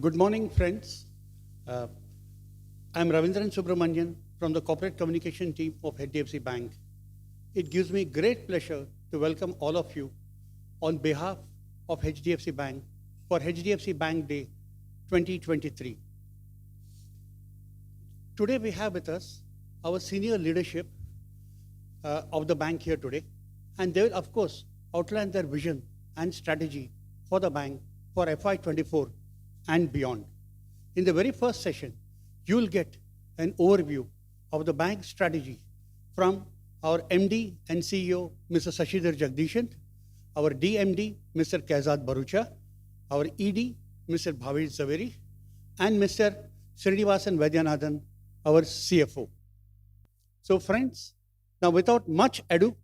Good morning, friends. Uh, I'm Ravindran Subramanian from the corporate communication team of HDFC Bank. It gives me great pleasure to welcome all of you on behalf of HDFC Bank for HDFC Bank Day 2023. Today we have with us our senior leadership of the bank here today, and they will, of course, outline their vision and strategy for the bank for FY24 and beyond. In the very first session, you will get an overview of the bank's strategy from our MD and CEO, Mr. Sashi Jagdishan, our DMD, Mr. Kaizad Bharucha, our ED, Mr. Bhavesh Zaveri, and Mr. Srinivasan Vaidyanathan, our CFO. So, friends, now without much ado,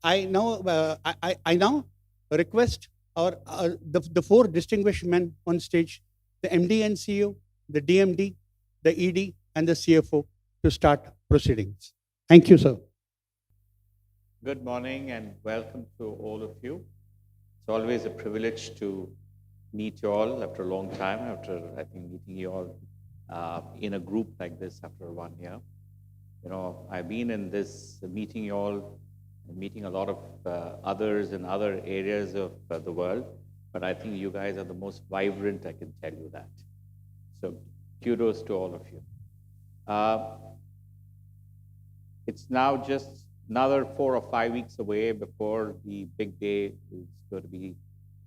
I now request the four distinguished men on stage, the MD and CEO, the DMD, the ED, and the CFO to start proceedings. Thank you, sir. Good morning and welcome to all of you. It's always a privilege to meet you all after a long time, after I think meeting you all in a group like this after 1 year. You know, I've been in this meeting you all, meeting a lot of others in other areas of the world, but I think you guys are the most vibrant, I can tell you that. So kudos to all of you. It's now just another 4 or 5 weeks away before the big day is going to be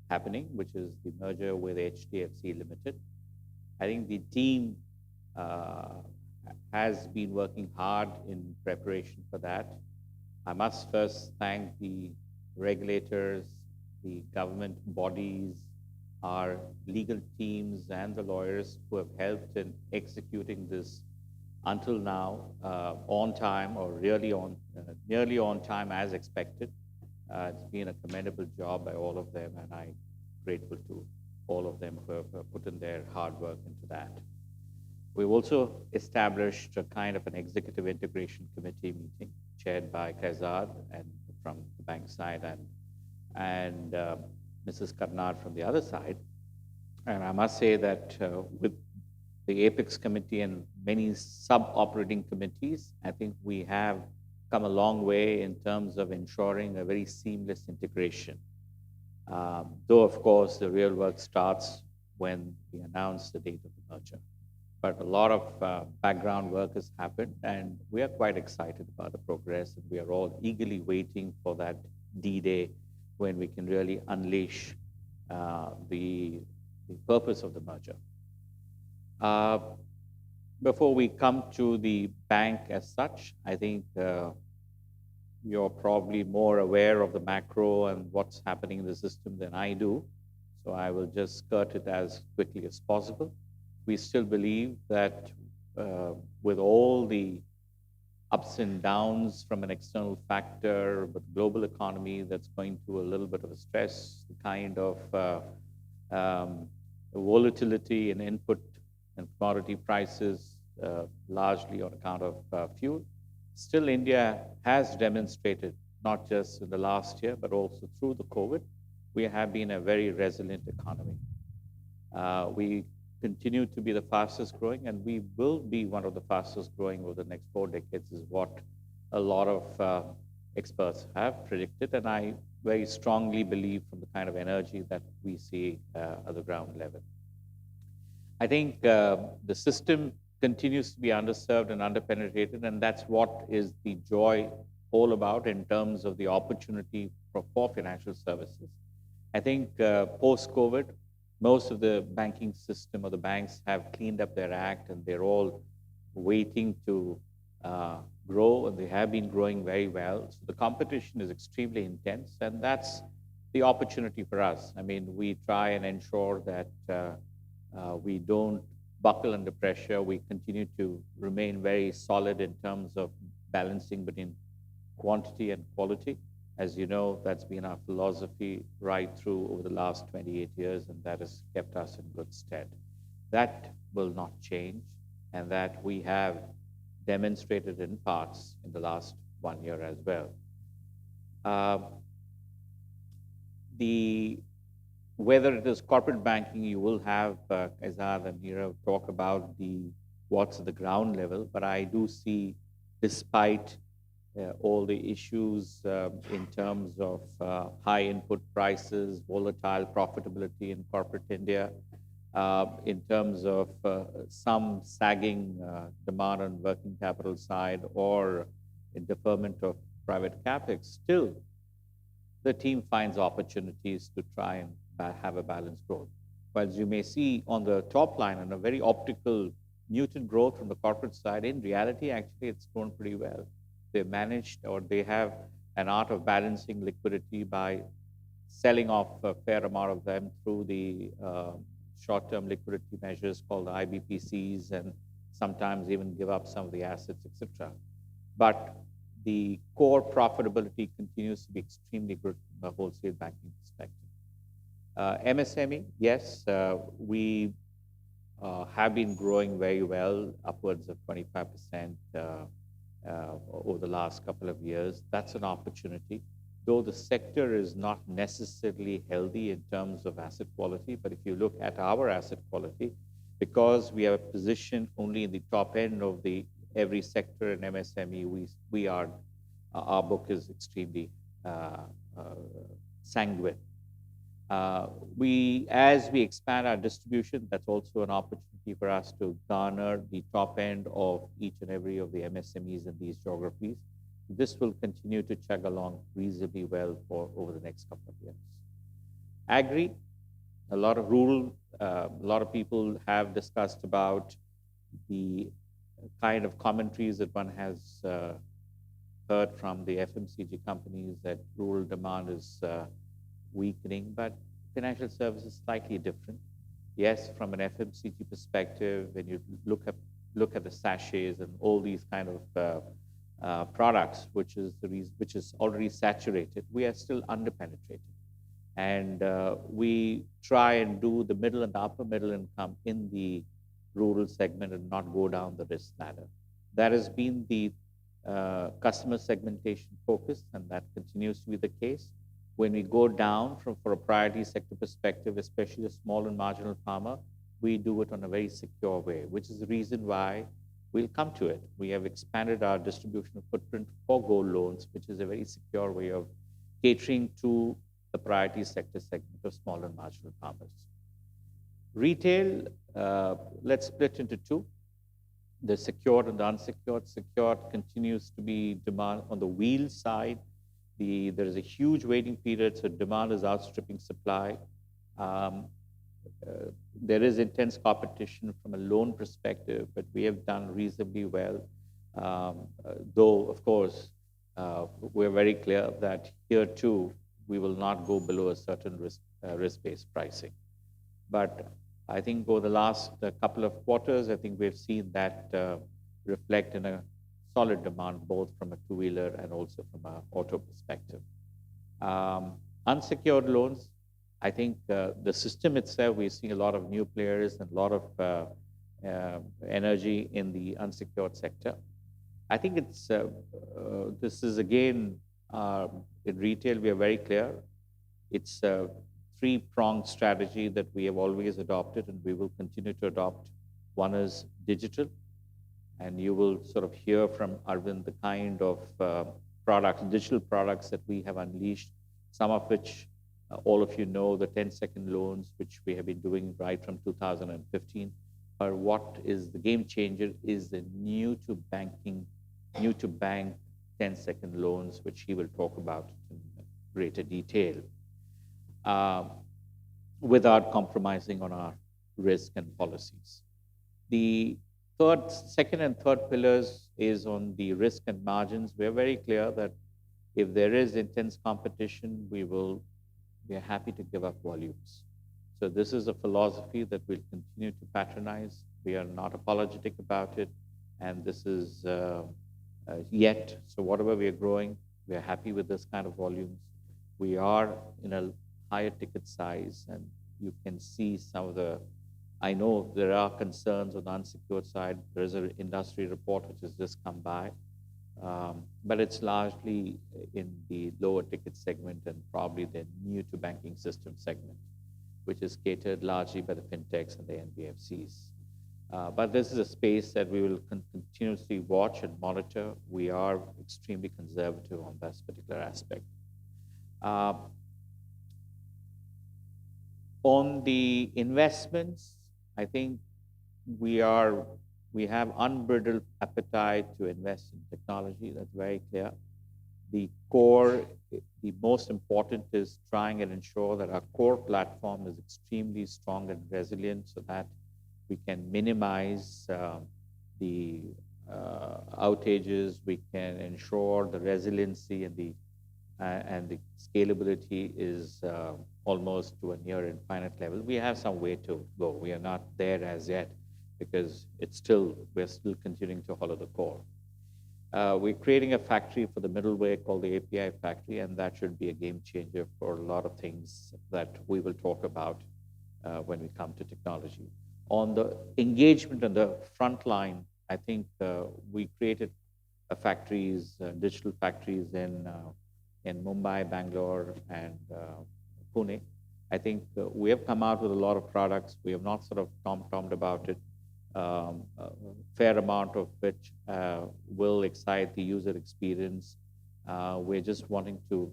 happening, which is the merger with HDFC Limited. I think the team has been working hard in preparation for that. I must first thank the regulators, the government bodies, our legal teams, and the lawyers who have helped in executing this until now on time, or really nearly on time as expected. It's been a commendable job by all of them, and I'm grateful to all of them who have put in their hard work into that. We've also established a kind of an executive integration committee meeting chaired by Kaizad and from the bank side and Mrs. Karnar from the other side. And I must say that with the Apex committee and many sub-operating committees, I think we have come a long way in terms of ensuring a very seamless integration. Though, of course, the real work starts when we announce the date of the merger. But a lot of background work has happened, and we are quite excited about the progress, and we are all eagerly waiting for that D-Day when we can really unleash the purpose of the merger. Before we come to the bank as such, I think you're probably more aware of the macro and what's happening in the system than I do. So I will just skirt it as quickly as possible. We still believe that with all the ups and downs from an external factor, but global economy that's going through a little bit of a stress, the kind of volatility in input and commodity prices, largely on account of fuel. Still, India has demonstrated, not just in the last year, but also through the COVID, we have been a very resilient economy. We continue to be the fastest growing, and we will be one of the fastest growing over the next 4 decades, is what a lot of experts have predicted. And I very strongly believe from the kind of energy that we see at the ground level. I think the system continues to be underserved and underpenetrated, and that's what is the joy all about in terms of the opportunity for financial services. I think post-COVID, most of the banking system or the banks have cleaned up their act, and they're all waiting to grow, and they have been growing very well. So the competition is extremely intense, and that's the opportunity for us. I mean, we try and ensure that we don't buckle under pressure. We continue to remain very solid in terms of balancing between quantity and quality. As you know, that's been our philosophy right through over the last 28 years, and that has kept us in good stead. That will not change, and that we have demonstrated in parts in the last 1 year as well. The whether it is corporate banking, you will have Kaizad and Nirav talk about the what's at the ground level. But I do see, despite all the issues in terms of high input prices, volatile profitability in corporate India, in terms of some sagging demand on working capital side or in deferment of private capex, still the team finds opportunities to try and have a balanced growth. While you may see on the top line and a very optical muted growth from the corporate side, in reality, actually, it's grown pretty well. They managed, or they have an art of balancing liquidity by selling off a fair amount of them through the short-term liquidity measures called the IBPCs, and sometimes even give up some of the assets, etc. But the core profitability continues to be extremely good from a wholesale banking perspective. MSME, yes, we have been growing very well, upwards of 25% over the last couple of years. That's an opportunity, though the sector is not necessarily healthy in terms of asset quality. But if you look at our asset quality, because we have a position only in the top end of the every sector in MSME, we are our book is extremely sanguine. As we expand our distribution, that's also an opportunity for us to garner the top end of each and every of the MSMEs in these geographies. This will continue to chug along reasonably well for over the next couple of years. Agri, a lot of rural, a lot of people have discussed about the kind of commentaries that one has heard from the FMCG companies that rural demand is weakening, but financial services is slightly different. Yes, from an FMCG perspective, when you look at the sachets and all these kind of products, which is already saturated, we are still underpenetrated, and we try and do the middle and the upper middle income in the rural segment and not go down the risk ladder. That has been the customer segmentation focus, and that continues to be the case. When we go down for a priority sector perspective, especially the small and marginal farmer, we do it on a very secure way, which is the reason why we'll come to it. We have expanded our distribution footprint for gold loans, which is a very secure way of catering to the priority sector segment of small and marginal farmers. Retail, let's split into two. The secured and the unsecured. Secured continues to be demand on the wheel side. There is a huge waiting period, so demand is outstripping supply. There is intense competition from a loan perspective, but we have done reasonably well. Though, of course, we're very clear that here too, we will not go below a certain risk-based pricing. But I think over the last couple of quarters, I think we've seen that reflect in a solid demand, both from a two-wheeler and also from an auto perspective. Unsecured loans, I think the system itself, we're seeing a lot of new players and a lot of energy in the unsecured sector. I think this is again, in retail, we are very clear. It's a three-pronged strategy that we have always adopted and we will continue to adopt. One is digital, and you will sort of hear from Arvind the kind of products, digital products that we have unleashed, some of which all of you know, the 10-second loans, which we have been doing right from 2015. Or what is the game changer is the new to bank 10-second loans, which he will talk about in greater detail, without compromising on our risk and policies. The second and third pillars is on the risk and margins. We are very clear that if there is intense competition, we are happy to give up volumes. So this is a philosophy that we'll continue to patronize. We are not apologetic about it, and this is yet. So whatever we are growing, we are happy with this kind of volumes. We are in a higher ticket size, and you can see some of the. I know there are concerns on the unsecured side. There is an industry report which has just come by, but it's largely in the lower ticket segment and probably the new to banking system segment. which is catered largely by the fintechs and the NBFCs. But this is a space that we will continuously watch and monitor. We are extremely conservative on this particular aspect. Uh, on the investments, I think we are we have unbridled appetite to invest in technology. That's very clear. The core, the most important is trying and ensure that our core platform is extremely strong and resilient so that we can minimize the outages, we can ensure the resiliency and the scalability is almost to a near infinite level. We have some way to go. We are not there as yet because we're still continuing to follow the core. We're creating a factory for the middleware called the API factory, and that should be a game changer for a lot of things that we will talk about when we come to technology. On the engagement on the front line, I think we created digital factories in Mumbai, Bangalore, and Pune. I think we have come out with a lot of products. We have not sort of tom-tommed about it. A fair amount of which will excite the user experience. We're just wanting to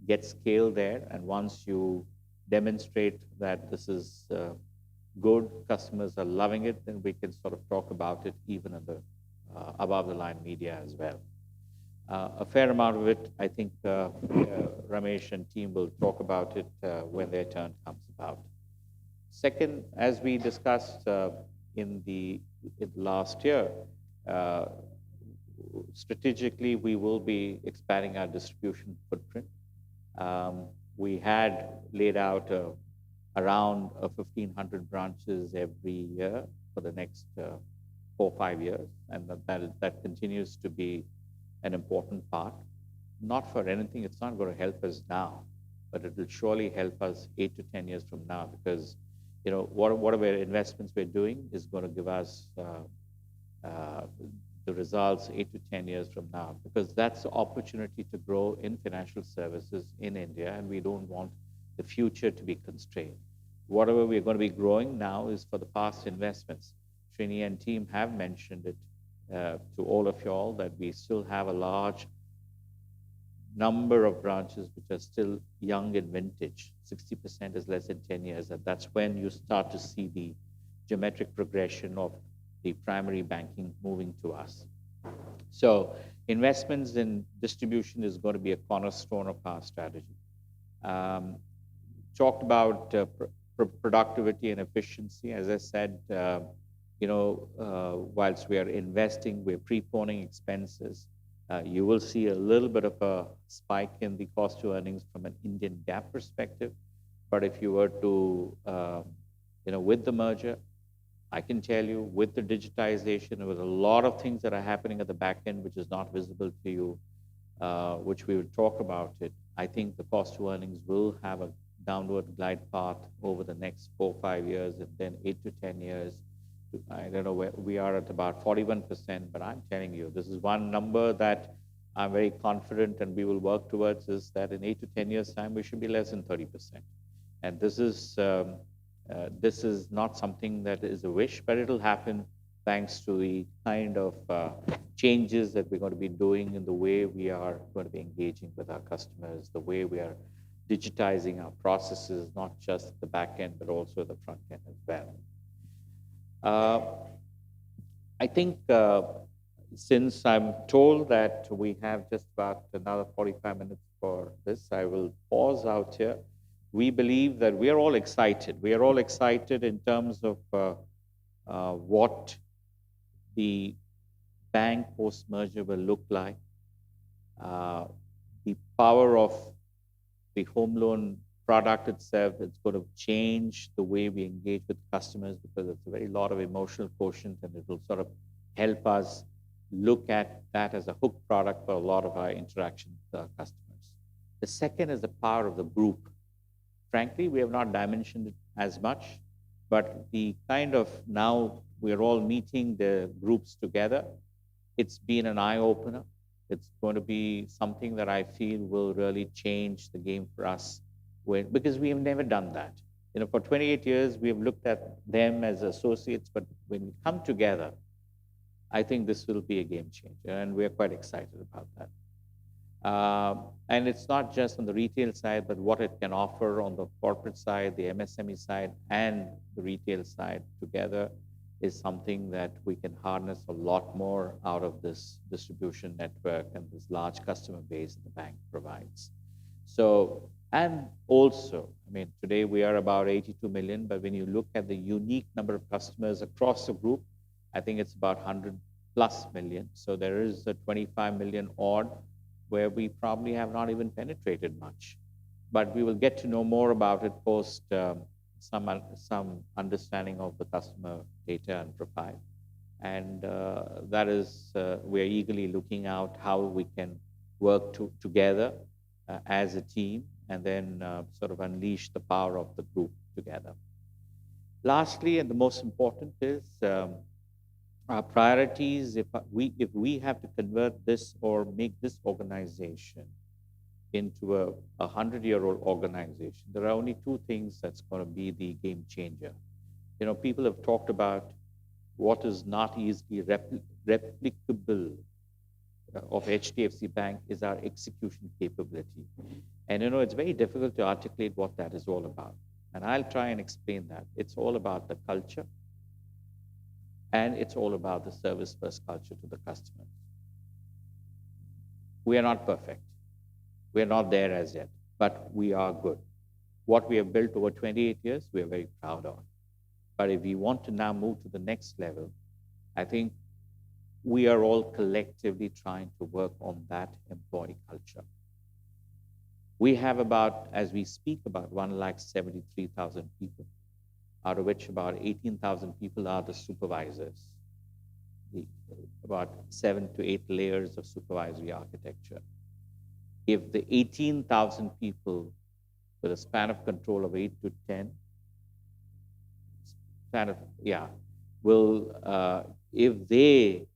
get scale there, and once you demonstrate that this is good, customers are loving it, then we can sort of talk about it even in the above the line media as well. A fair amount of it, I think Ramesh and team will talk about it when their turn comes about. Second, as we discussed in the last year, strategically, we will be expanding our distribution footprint. We had laid out around 1,500 branches every year for the next 4 or 5 years, and that continues to be an important part. Not for anything, it's not going to help us now, but it will surely help us 8 to 10 years from now, because whatever investments we're doing is going to give us the results 8 to 10 years from now, because that's the opportunity to grow in financial services in India, and we don't want the future to be constrained. Whatever we're going to be growing now is for the past investments. Srini and team have mentioned it to all of y'all that we still have a large number of branches which are still young in vintage. 60% is less than 10 years, and that's when you start to see the geometric progression of the primary banking moving to us. So investments in distribution is going to be a cornerstone of our strategy. Talked about productivity and efficiency. As I said, whilst we are investing, we're preponing expenses. You will see a little bit of a spike in the cost to earnings from an Indian GAAP perspective. But if you were to, with the merger, I can tell you with the digitization, with a lot of things that are happening at the back end, which is not visible to you, which we will talk about it, I think the cost to earnings will have a downward glide path over the next 4 or 5 years, and then 8 to 10 years. I don't know where we are at about 41%, but I'm telling you, this is one number that I'm very confident and we will work towards, is that in 8 to 10 years' time, we should be less than 30%. And this is not something that is a wish, but it'll happen thanks to the kind of changes that we're going to be doing in the way we are going to be engaging with our customers, the way we are digitizing our processes, not just at the back end, but also at the front end as well. I think since I'm told that we have just about another 45 minutes for this, I will pause out here. We believe that we are all excited. We are all excited in terms of what the bank post-merger will look like. The power of the home loan product itself, it's going to change the way we engage with customers, because it's a very lot of emotional quotient, and it will sort of help us look at that as a hook product for a lot of our interactions with our customers. The second is the power of the group. Frankly, we have not dimensioned it as much, but the kind of now we're all meeting the groups together, it's been an eye-opener. It's going to be something that I feel will really change the game for us, because we have never done that. For 28 years, we have looked at them as associates, but when we come together, I think this will be a game changer, and we're quite excited about that. And it's not just on the retail side, but what it can offer on the corporate side, the MSME side, and the retail side together is something that we can harness a lot more out of this distribution network and this large customer base the bank provides. So, and also, I mean, today we are about 82 million, but when you look at the unique number of customers across the group, I think it's about 100 plus million. So there is a 25 million odd where we probably have not even penetrated much. But we will get to know more about it post some understanding of the customer data and profile. And that is, we're eagerly looking out how we can work together as a team and then sort of unleash the power of the group together. Lastly, and the most important is our priorities. If we have to convert this or make this organization into a 100-year-old organization, there are only two things that's going to be the game changer. People have talked about what is not easily replicable of HDFC Bank is our execution capability. And it's very difficult to articulate what that is all about. And I'll try and explain that. It's all about the culture, and it's all about the service-first culture to the customers. We are not perfect. We are not there as yet, but we are good. What we have built over 28 years, we are very proud of. But if we want to now move to the next level, I think we are all collectively trying to work on that employee culture. We have about, as we speak, about 173,000 people, out of which about 18,000 people are the supervisors, about 7 to 8 layers of supervisory architecture. If the 18,000 people with a span of control of 8 to 10, if they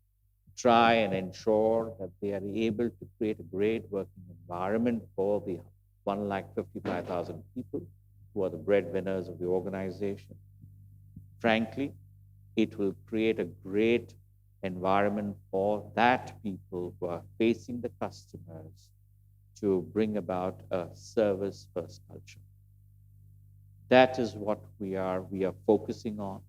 try and ensure that they are able to create a great working environment for the 155,000 people who are the breadwinners of the organization, frankly, it will create a great environment for that people who are facing the customers to bring about a service-first culture. That is what we are focusing on.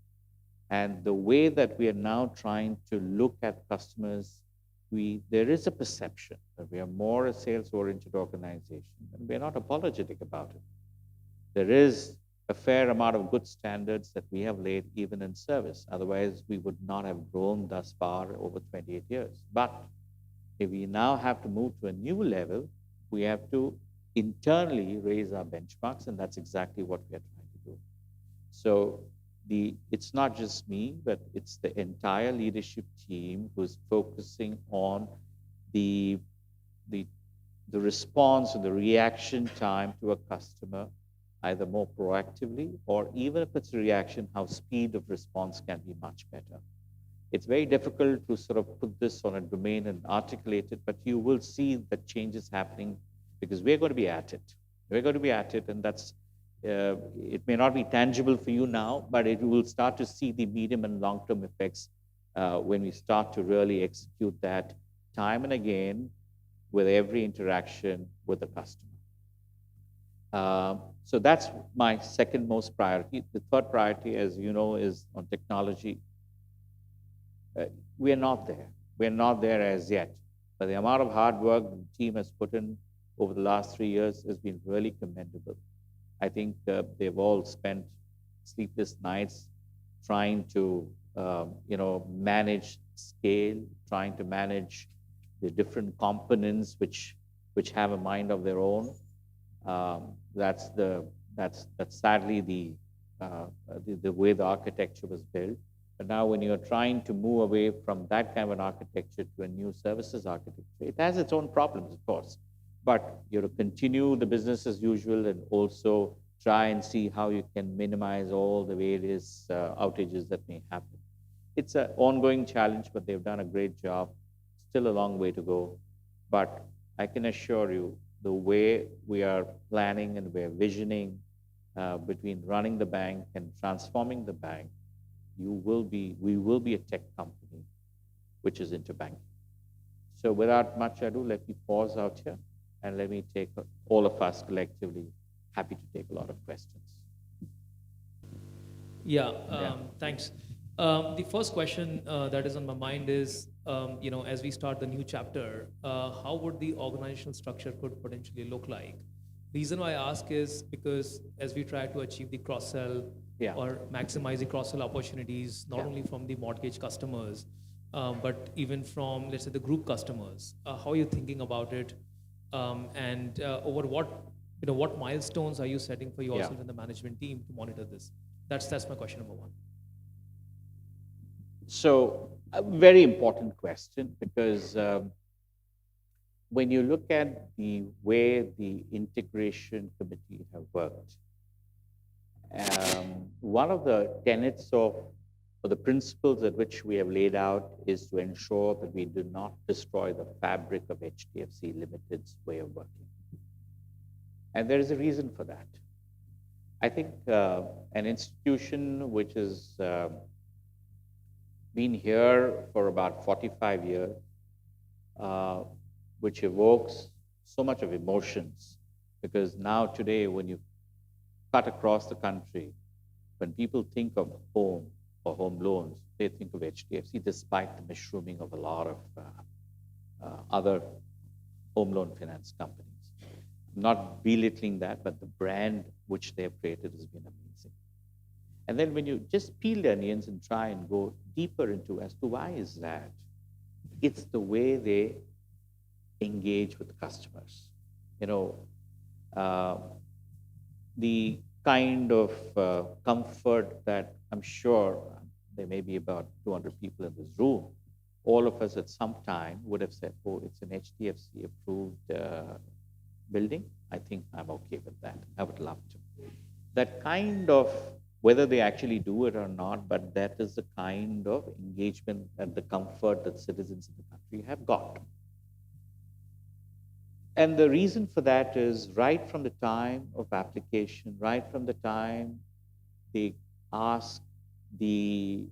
And the way that we are now trying to look at customers, there is a perception that we are more a sales-oriented organization, and we're not apologetic about it. There is a fair amount of good standards that we have laid even in service. Otherwise, we would not have grown thus far over 28 years. But if we now have to move to a new level, we have to internally raise our benchmarks, and that's exactly what we are trying to do. So it's not just me, but it's the entire leadership team who's focusing on the response or the reaction time to a customer, either more proactively or even if it's a reaction, how speed of response can be much better. It's very difficult to sort of put this on a domain and articulate it, but you will see the changes happening because we're going to be at it. We're going to be at it, and that's it may not be tangible for you now, but it will start to see the medium and long-term effects when we start to really execute that time and again with every interaction with the customer. So that's my second most priority. The third priority, as you know, is on technology. We are not there. We're not there as yet. But the amount of hard work the team has put in over the last 3 years has been really commendable. I think they've all spent sleepless nights trying to, manage scale, trying to manage the different components which have a mind of their own. That's sadly the way the architecture was built. But now when you're trying to move away from that kind of an architecture to a new services architecture, it has its own problems, of course. But you have to continue the business as usual and also try and see how you can minimize all the various outages that may happen. It's an ongoing challenge, but they've done a great job. Still a long way to go. But I can assure you, the way we are planning and we're visioning between running the bank and transforming the bank, we will be a tech company which is into banking. So without much ado, let me pause out here and let me take all of us collectively, happy to take a lot of questions. Yeah, thanks. The first question that is on my mind is, as we start the new chapter, how would the organizational structure could potentially look like? Reason why I ask is because as we try to achieve the cross-sell Yeah. or maximize the cross-sell opportunities, not Yeah. only from the mortgage customers, but even from, let's say, the group customers, how are you thinking about it? And over what milestones are you setting for yourself Yeah. and the management team to monitor this? That's my question number one. So a very important question because when you look at the way the integration committee have worked, one of the tenets of or the principles at which we have laid out is to ensure that we do not destroy the fabric of HDFC Limited's way of working. And there is a reason for that. I think an institution which has been here for about 45 years, which evokes so much of emotions, because now today when you cut across the country, when people think of home or home loans, they think of HDFC despite the mushrooming of a lot of other home loan finance companies. I'm not belittling that, but the brand which they have created has been amazing. And then when you just peel the onions and try and go deeper into as to why is that, it's the way they engage with the customers. The kind of comfort that I'm sure there may be about 200 people in this room, all of us at some time would have said, oh, it's an HDFC approved building. I think I'm okay with that. I would love to. That kind of, whether they actually do it or not, but that is the kind of engagement and the comfort that citizens in the country have got. And the reason for that is right from the time of application, right from the time they ask the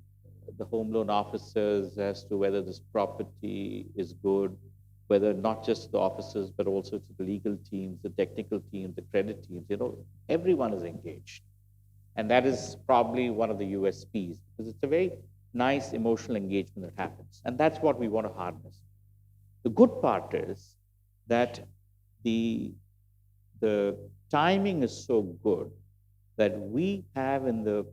home loan officers as to whether this property is good, whether not just the officers, but also to the legal teams, the technical teams, the credit teams, everyone is engaged. And that is probably one of the USPs, because it's a very nice emotional engagement that happens. And that's what we want to harness. The good part is that the timing is so good that we have in the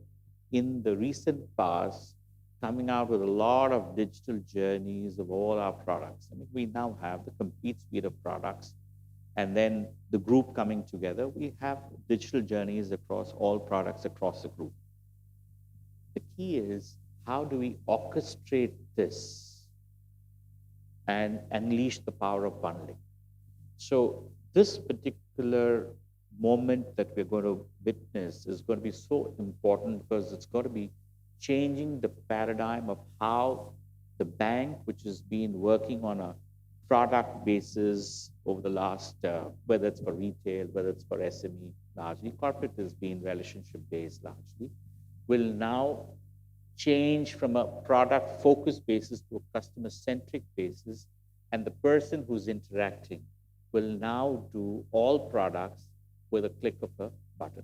recent past coming out with a lot of digital journeys of all our products. I mean, we now have the complete suite of products, and then the group coming together, we have digital journeys across all products across the group. The key is, how do we orchestrate this and unleash the power of bundling? So this particular moment that we're going to witness is going to be so important because it's going to be changing the paradigm of how the bank, which has been working on a product basis over the last, whether it's for retail, whether it's for SME, largely corporate has been relationship based largely, will now change from a product focused basis to a customer centric basis. And the person who's interacting will now do all products with a click of a button.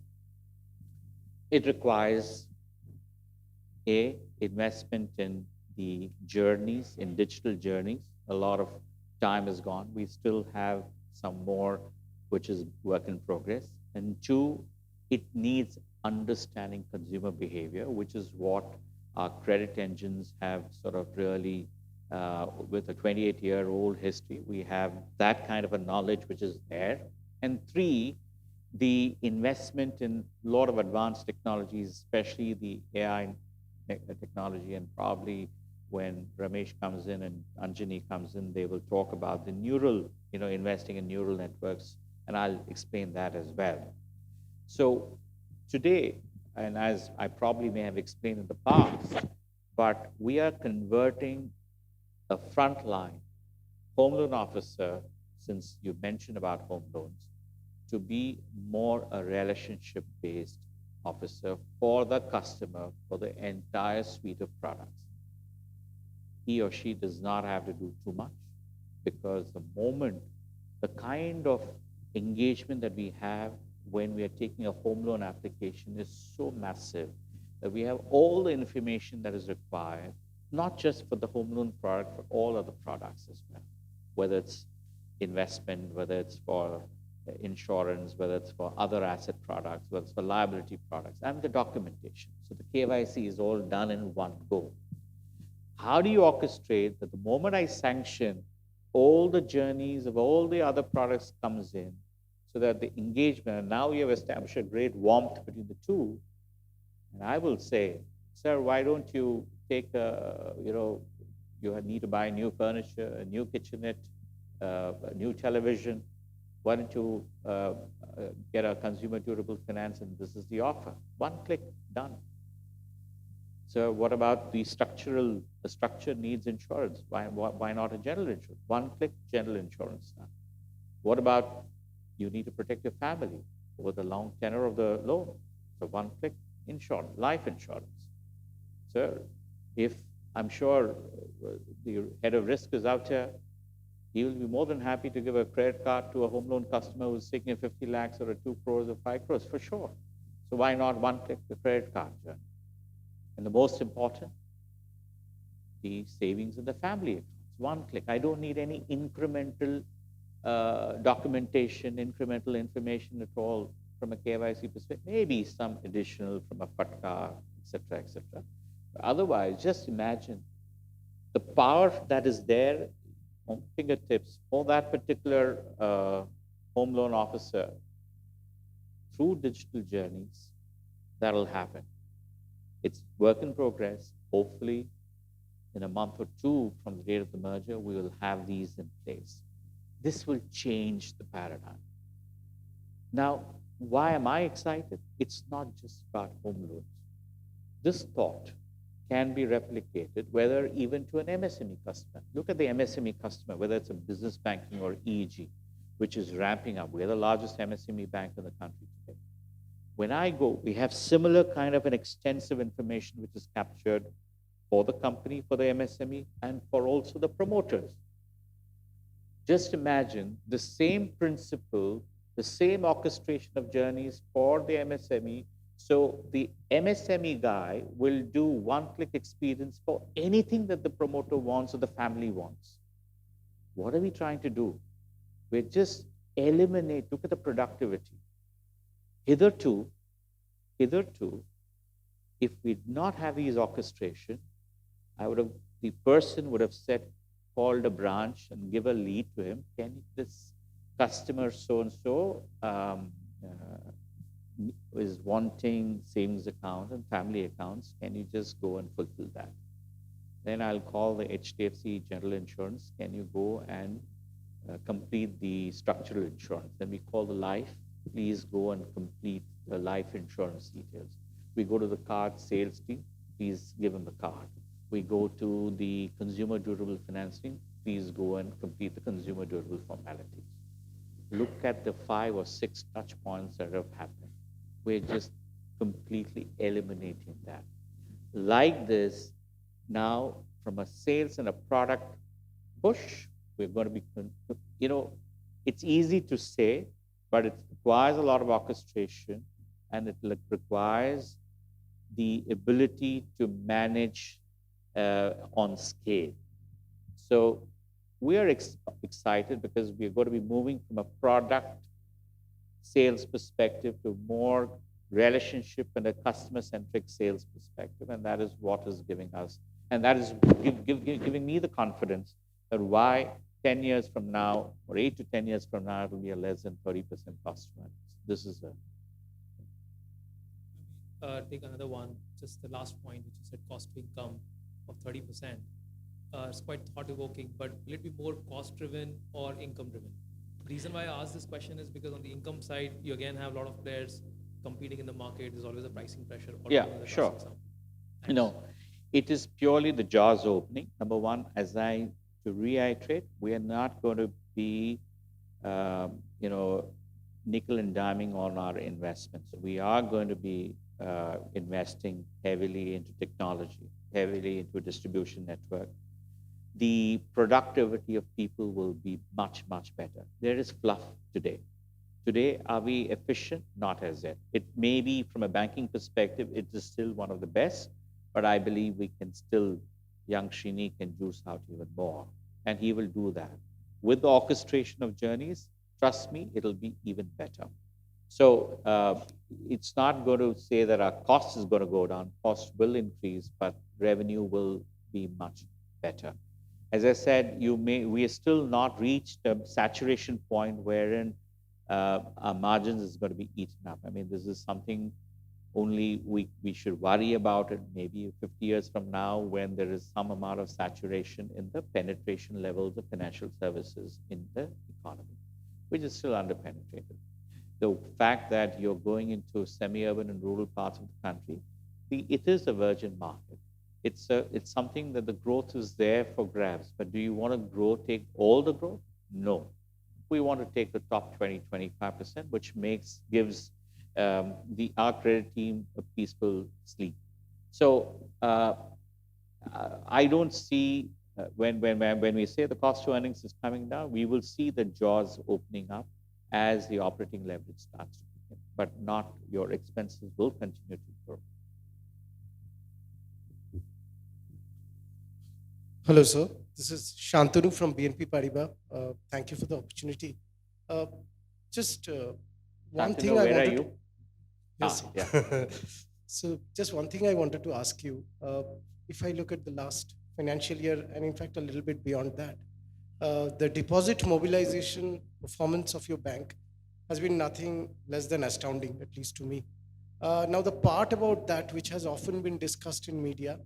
It requires investment in the journeys, in digital journeys. A lot of time is gone. We still have some more, which is work in progress. And two, it needs understanding consumer behavior, which is what our credit engines have sort of really, with a 28-year-old history, we have that kind of a knowledge which is there. And three, the investment in a lot of advanced technologies, especially the AI technology, and probably when Ramesh comes in and Anjani comes in, they will talk about the neural, investing in neural networks, and I'll explain that as well. So today, and as I probably may have explained in the past, but we are converting a frontline home loan officer, since you mentioned about home loans, to be more a relationship-based officer for the customer for the entire suite of products. He or she does not have to do too much, because the moment, the kind of engagement that we have when we are taking a home loan application is so massive that we have all the information that is required, not just for the home loan product, but all other products as well, whether it's investment, whether it's for insurance, whether it's for other asset products, whether it's for liability products, and the documentation. So the KYC is all done in one go. How do you orchestrate that the moment I sanction, all the journeys of all the other products comes in, so that the engagement, and now you have established a great warmth between the two, and I will say, sir, why don't you take a, you need to buy new furniture, a new kitchenette, a new television. Why don't you get a consumer durable finance, and this is the offer. One click, done. So what about the structure needs insurance? Why not a general insurance? One click, general insurance now. What about you need to protect your family over the long tenor of the loan? So one click, insurance, life insurance. So if I'm sure the head of risk is out here, he will be more than happy to give a credit card to a home loan customer who's taking a 50 lakhs or a 2 crores or 5 crores, for sure. So why not one click the credit card journey? And the most important, the savings in the family accounts. One click. I don't need any incremental documentation, incremental information at all from a KYC perspective. Maybe some additional from a FATCA, etc., etc. Otherwise, just imagine the power that is there on fingertips for that particular home loan officer through digital journeys. That'll happen. It's work in progress. Hopefully, in a month or two from the date of the merger, we will have these in place. This will change the paradigm. Now, why am I excited? It's not just about home loans. This thought can be replicated, whether even to an MSME customer. Look at the MSME customer, whether it's a business banking or EEG, which is ramping up. We're the largest MSME bank in the country today. When I go, we have similar kind of an extensive information which is captured for the company, for the MSME, and for also the promoters. Just imagine the same principle, the same orchestration of journeys for the MSME. So the MSME guy will do one-click experience for anything that the promoter wants or the family wants. What are we trying to do? We're just eliminate, look at the productivity. Hitherto, if we did not have these orchestration, the person would have called a branch and give a lead to him. Can this customer so-and-so is wanting savings account and family accounts, can you just go and fulfill that? Then I'll call the HDFC General Insurance. Can you go and complete the structural insurance? Then we call the life. Please go and complete the life insurance details. We go to the card sales team. Please give them the card. We go to the consumer durable financing. Please go and complete the consumer durable formalities. Look at the 5 or 6 touch points that have happened. We're just completely eliminating that. Like this, now from a sales and a product push, we're going to be, it's easy to say, but it requires a lot of orchestration, and it requires the ability to manage on scale. So we are excited because we are going to be moving from a product sales perspective to more relationship and a customer-centric sales perspective, and that is what is giving us, and that is giving me the confidence that why 10 years from now, or 8 to 10 years from now, it will be a less than 30% cost to manage. This is take another one, just the last point, which you said cost to income of 30%. It's quite thought-evoking, but will it be more cost-driven or income-driven? The reason why I ask this question is because on the income side, you again have a lot of players competing in the market. There's always a pricing pressure. Yeah, sure. It is purely the jaws opening. Number one, to reiterate, we are not going to be, nickel and diming on our investments. We are going to be investing heavily into technology, heavily into distribution network. The productivity of people will be much, much better. There is fluff today. Today, are we efficient? Not as yet. It may be from a banking perspective, it is still one of the best, but I believe we can still, young Srini can juice out even more. And he will do that. With the orchestration of journeys, trust me, it'll be even better. So it's not going to say that our cost is going to go down. Cost will increase, but revenue will be much better. As I said, we are still not reached a saturation point wherein our margins is going to be eaten up. I mean, this is something only we should worry about it maybe 50 years from now when there is some amount of saturation in the penetration levels of financial services in the economy, which is still underpenetrated. The fact that you're going into semi-urban and rural parts of the country, it is a virgin market. It's something that the growth is there for grabs. But do you want to take all the growth? No. We want to take the top 20, 25%, which gives our credit team a peaceful sleep. So I don't see when we say the cost to earnings is coming down, we will see the jaws opening up as the operating leverage starts to kick in, but not your expenses will continue to grow. Hello, sir. This is Shantanu from BNP Paribas. Thank you for the opportunity. Just one Shantanu, thing I where are wanted you? to... Yes, Yeah. sir. So just one thing I wanted to ask you. If I look at the last financial year, and in fact a little bit beyond that, the deposit mobilization performance of your bank has been nothing less than astounding, at least to me. Now, the part about that which has often been discussed in media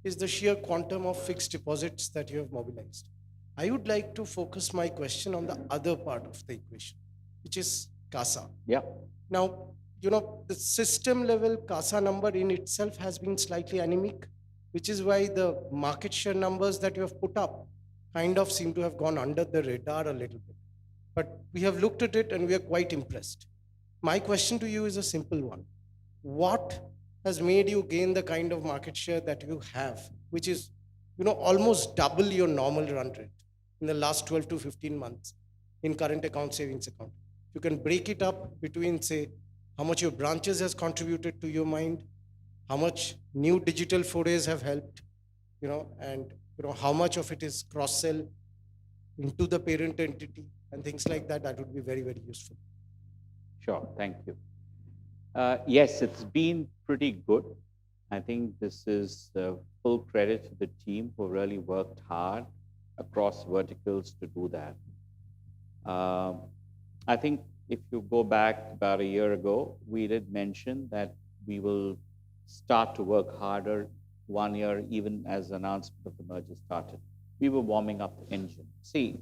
is the sheer quantum of fixed deposits that you have mobilized. I would like to focus my question on the other part of the equation, which is CASA. Yeah. Now, the system level CASA number in itself has been slightly anemic, which is why the market share numbers that you have put up kind of seem to have gone under the radar a little bit. But we have looked at it and we are quite impressed. My question to you is a simple one. What has made you gain the kind of market share that you have, which is, almost double your normal run rate in the last 12 to 15 months in current account, savings account? You can break it up between, say, how much your branches has contributed to your mind, how much new digital forays have helped, and how much of it is cross-sell into the parent entity and things like that. That would be very, very useful. Sure. Thank you. Yes, it's been pretty good. I think this is full credit to the team who really worked hard across verticals to do that. I think if you go back about a year ago, we did mention that we will start to work harder 1 year, even as the announcement of the merger started. We were warming up the engine. See,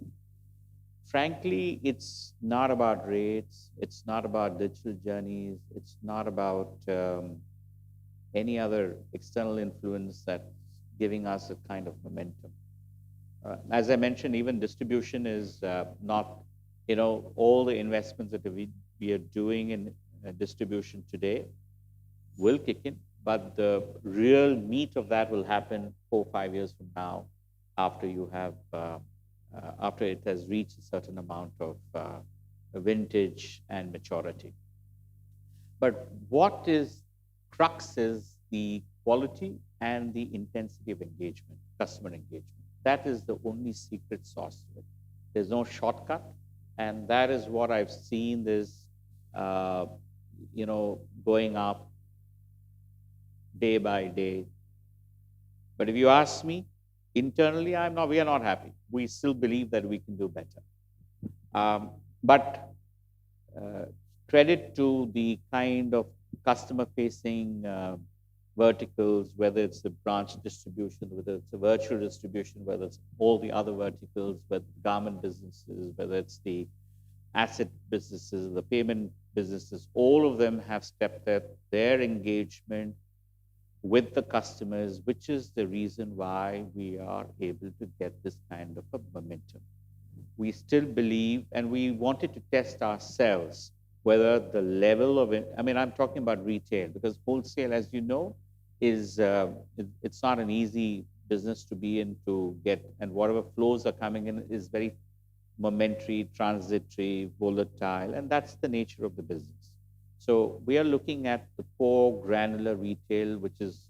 frankly, it's not about rates. It's not about digital journeys. It's not about any other external influence that's giving us a kind of momentum. As I mentioned, even distribution is not, all the investments that we are doing in distribution today will kick in, but the real meat of that will happen 4 or 5 years from now after you have after it has reached a certain amount of vintage and maturity. But what is crux is the quality and the intensity of engagement, customer engagement. That is the only secret sauce to it. There's no shortcut, and that is what I've seen is, going up day by day. But if you ask me, internally, we are not happy. We still believe that we can do better. But credit to the kind of customer-facing verticals, whether it's the branch distribution, whether it's the virtual distribution, whether it's all the other verticals, whether garment businesses, whether it's the asset businesses, the payment businesses, all of them have stepped up their engagement with the customers, which is the reason why we are able to get this kind of a momentum. We still believe, and we wanted to test ourselves, whether the level of it, I mean, I'm talking about retail because wholesale, as you know, is it's not an easy business to be in to get, and whatever flows are coming in is very momentary, transitory, volatile, and that's the nature of the business. So we are looking at the core granular retail, which is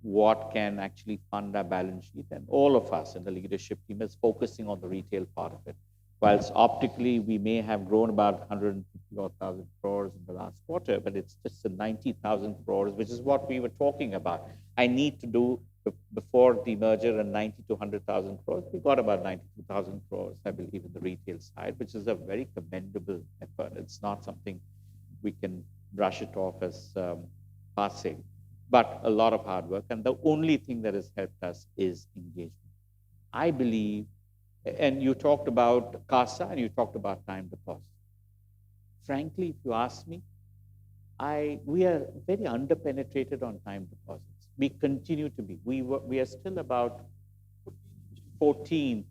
what can actually fund our balance sheet. And all of us in the leadership team is focusing on the retail part of it. Whilst optically we may have grown about 150,000 crores in the last quarter, but it's just a 90,000 crores, which is what we were talking about. I need to do before the merger and 90 to 100,000 crores. We got about 92,000 crores, I believe, in the retail side, which is a very commendable effort. It's not something we can brush it off as passing, but a lot of hard work. And the only thing that has helped us is engagement. I believe, and you talked about CASA and you talked about time deposit. Frankly, if you ask me, we are very underpenetrated on time deposits. We continue to be. We are still about 14%.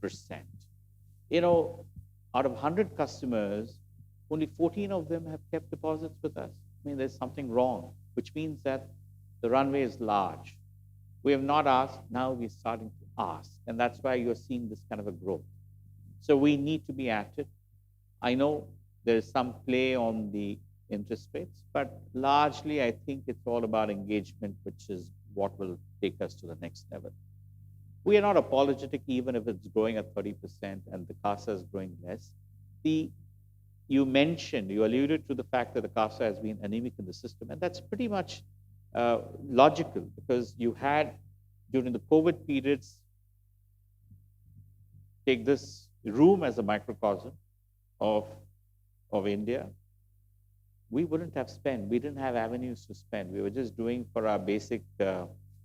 You know, out of 100 customers, only 14 of them have kept deposits with us. I mean, there's something wrong, which means that the runway is large. We have not asked, now we're starting to ask. And that's why you're seeing this kind of a growth. So we need to be at it. I know there's some play on the interest rates, but largely I think it's all about engagement, which is what will take us to the next level. We are not apologetic even if it's growing at 30% and the CASA is growing less. You alluded to the fact that the CASA has been anemic in the system, and that's pretty much logical because you had, during the COVID periods, take this room as a microcosm of India, we wouldn't have spent. We didn't have avenues to spend. We were just doing for our basic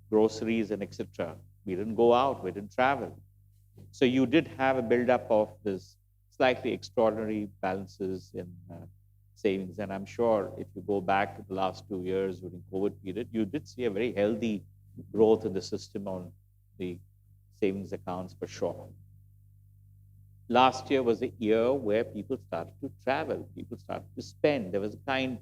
groceries and etc. We didn't go out. We didn't travel. So you did have a buildup of this slightly extraordinary balances in savings. And I'm sure if you go back to the last 2 years during COVID period, you did see a very healthy growth in the system on the savings accounts for sure. Last year was a year where people started to travel, people started to spend. There was a kind,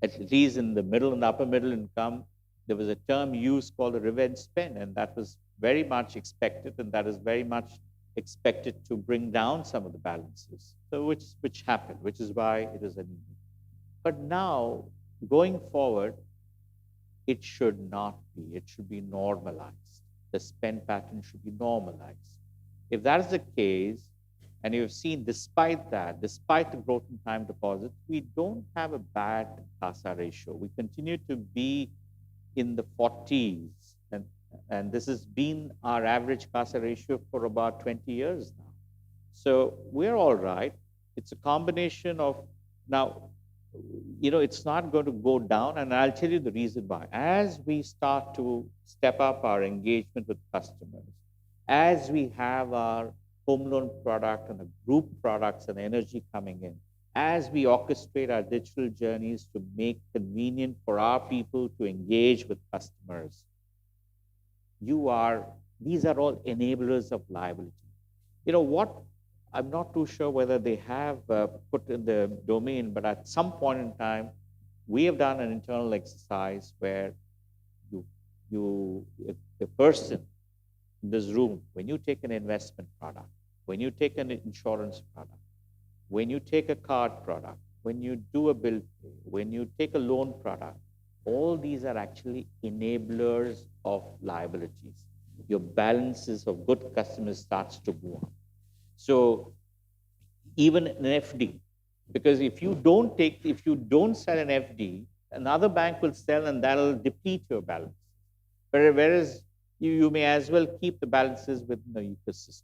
at least in the middle and upper middle income, there was a term used called a revenge spend, and that was very much expected, and that is very much expected to bring down some of the balances. So which happened, which is why it is anemic. But now, going forward, it should not be. It should be normalized. The spend pattern should be normalized. If that is the case, and you've seen, despite that, despite the growth in time deposits, we don't have a bad CASA ratio. We continue to be in the 40s, and this has been our average CASA ratio for about 20 years now. So we're all right. It's a combination of, now, it's not going to go down, and I'll tell you the reason why. As we start to step up our engagement with customers, as we have our home loan product and the group products and energy coming in, as we orchestrate our digital journeys to make convenient for our people to engage with customers, these are all enablers of liability. I'm not too sure whether they have put in the domain, but at some point in time, we have done an internal exercise where a person in this room, when you take an investment product, when you take an insurance product, when you take a card product, when you do a bill pay, when you take a loan product, all these are actually enablers of liabilities. Your balances of good customers starts to go up. So even an FD, because if you don't sell an FD, another bank will sell and that'll deplete your balance. Whereas you may as well keep the balances within the ecosystem.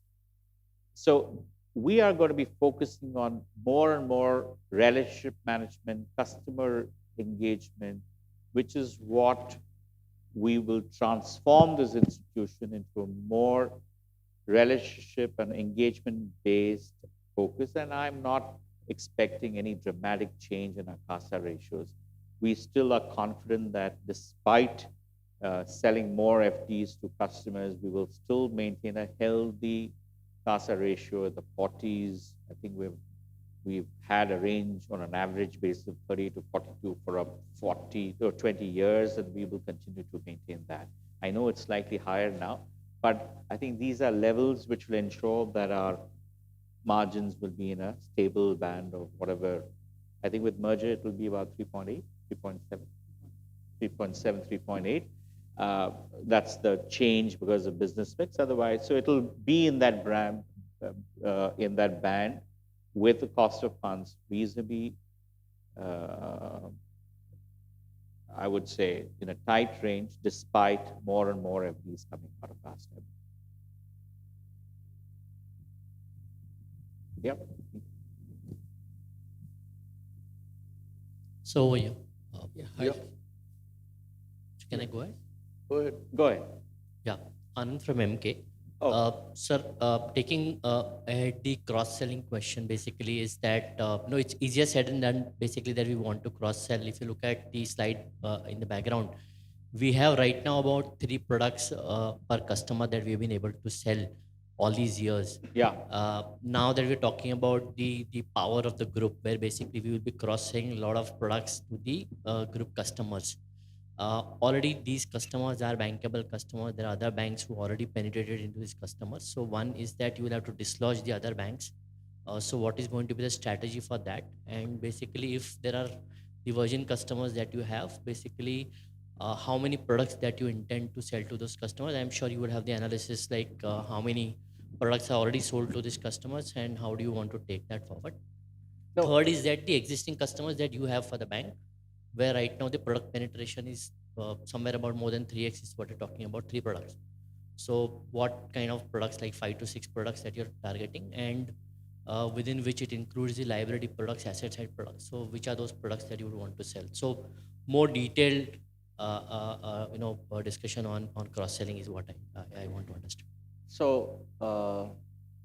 So we are going to be focusing on more and more relationship management, customer engagement, which is what we will transform this institution into a more relationship and engagement-based focus. And I'm not expecting any dramatic change in our CASA ratios. We still are confident that despite selling more FDs to customers, we will still maintain a healthy CASA ratio in the 40s. I think We've had a range on an average basis of 30 to 42 for a 40 or 20 years, and we will continue to maintain that. I know it's slightly higher now, but I think these are levels which will ensure that our margins will be in a stable band of whatever. I think with merger, it will be about 3.8, 3.7, 3.7, 3.8. That's the change because of business mix. Otherwise, so it'll be in that band with the cost of funds reasonably, I would say, in a tight range, despite more and more FDs coming out of our stable. Yep. So, yeah. Hi. Yep. Can I go ahead? Go ahead. Go ahead. Yeah, Anand from MK. Oh. Sir, taking ahead the cross-selling question basically is that, no, it's easier said than done basically that we want to cross-sell. If you look at the slide in the background, we have right now about 3 products per customer that we've been able to sell all these years. Yeah. Now that we're talking about the power of the group, where basically we will be crossing a lot of products to the group customers. Already these customers are bankable customers. There are other banks who already penetrated into these customers. So one is that you will have to dislodge the other banks. So what is going to be the strategy for that? And basically, if there are the virgin customers that you have, basically, how many products that you intend to sell to those customers? I'm sure you would have the analysis like how many products are already sold to these customers and how do you want to take that forward? No. Third is that the existing customers that you have for the bank, where right now the product penetration is somewhere about more than 3x is what you're talking about, 3 products. So what kind of products, like 5 to 6 products that you're targeting, and within which it includes the liability products, asset side products. So which are those products that you would want to sell? So more detailed discussion on cross-selling is what I want to understand. So,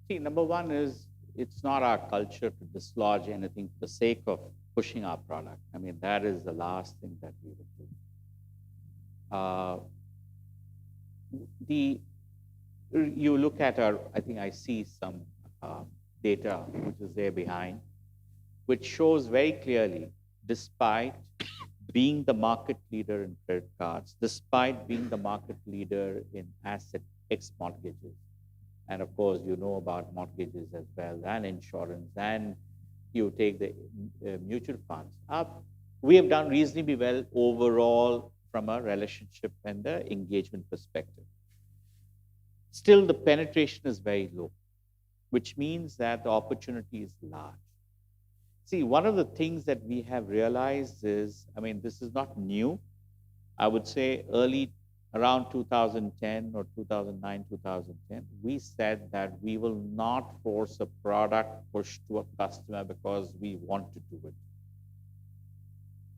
see, number one is it's not our culture to dislodge anything for the sake of pushing our product. I mean, that is the last thing that we would do. You look at I think I see some data which is there behind, which shows very clearly, despite being the market leader in credit cards, despite being the market leader in asset X mortgages, and of course, you know about mortgages as well, and insurance, and you take the mutual funds. We have done reasonably well overall from a relationship and the engagement perspective. Still, the penetration is very low, which means that the opportunity is large. See, one of the things that we have realized is, I mean, this is not new. I would say around 2010 or 2009, 2010, we said that we will not force a product push to a customer because we want to do it.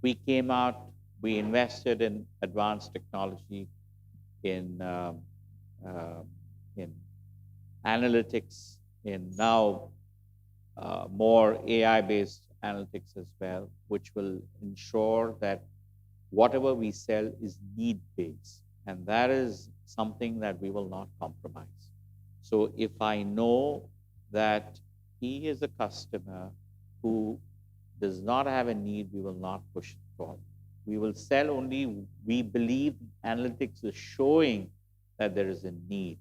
We came out, we invested in advanced technology, in analytics, in now more AI-based analytics as well, which will ensure that whatever we sell is need-based. And that is something that we will not compromise. So if I know that he is a customer who does not have a need, we will not push it forward. We will sell only, we believe analytics is showing that there is a need.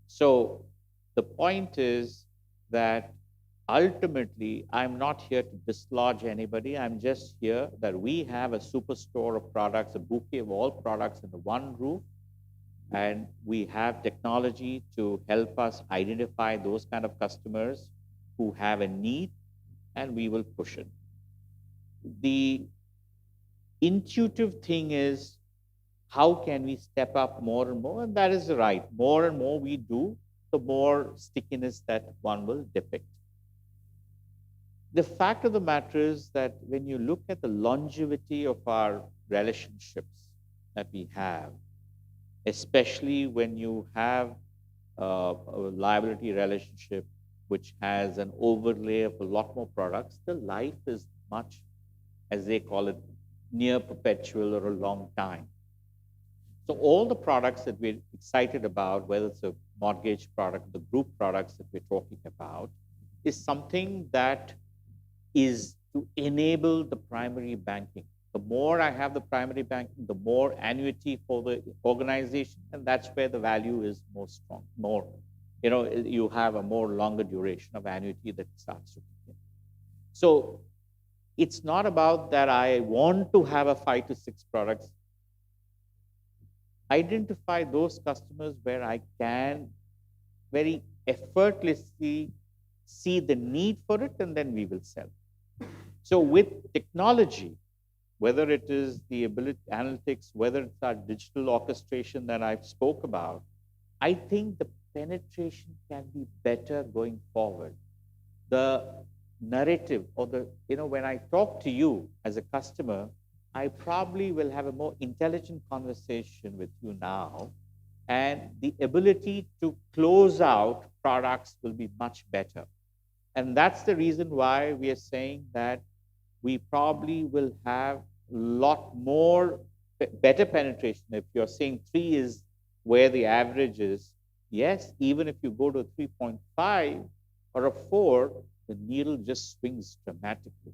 So the point is that ultimately, I'm not here to dislodge anybody. I'm just here that we have a superstore of products, a bouquet of all products under one roof, and we have technology to help us identify those kind of customers who have a need, and we will push it. The intuitive thing is, how can we step up more and more? And that is right. More and more we do, the more stickiness that one will depict. The fact of the matter is that when you look at the longevity of our relationships that we have, especially when you have a liability relationship which has an overlay of a lot more products, the life is much, as they call it, near perpetual or a long time. So all the products that we're excited about, whether it's a mortgage product, the group products that we're talking about, is something that is to enable the primary banking. The more I have the primary banking, the more annuity for the organization, and that's where the value is more strong. More, you have a more longer duration of annuity that starts to kick in. So it's not about that I want to have a 5 to 6 products. Identify those customers where I can very effortlessly see the need for it, and then we will sell. So with technology, whether it is the ability analytics, whether it's our digital orchestration that I've spoke about, I think the penetration can be better going forward. The narrative or when I talk to you as a customer, I probably will have a more intelligent conversation with you now, and the ability to close out products will be much better. And that's the reason why we are saying that we probably will have a lot more better penetration. If you're saying 3 is where the average is, yes, even if you go to a 3.5 or a 4, the needle just swings dramatically.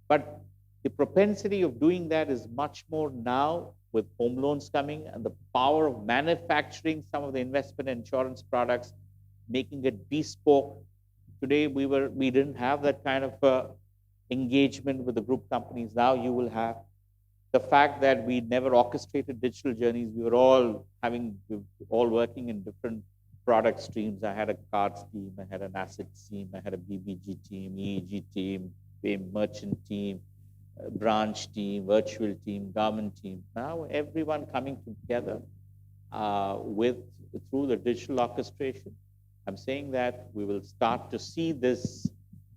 But the propensity of doing that is much more now with home loans coming and the power of manufacturing some of the investment insurance products, making it bespoke. Today we didn't have that kind of engagement with the group companies. Now you will have the fact that we never orchestrated digital journeys. We were all working in different product streams. I had a cards team, I had an assets team, I had a BBG team, EEG team, a merchant team, a branch team, virtual team, government team. Now everyone coming together through the digital orchestration. I'm saying that we will start to see this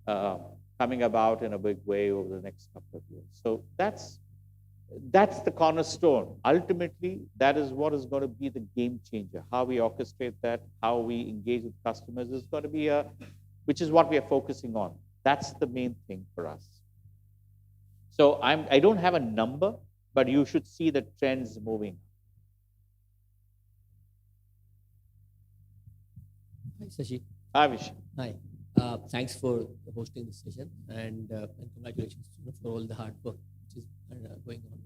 coming about in a big way over the next couple of years. So that's the cornerstone. Ultimately, that is what is going to be the game changer. How we orchestrate that, how we engage with customers is going to be which is what we are focusing on. That's the main thing for us. So I don't have a number, but you should see the trends moving. Hi, Sashi. Avish. Hi. Thanks for hosting this session, and congratulations for all the hard work which is going on.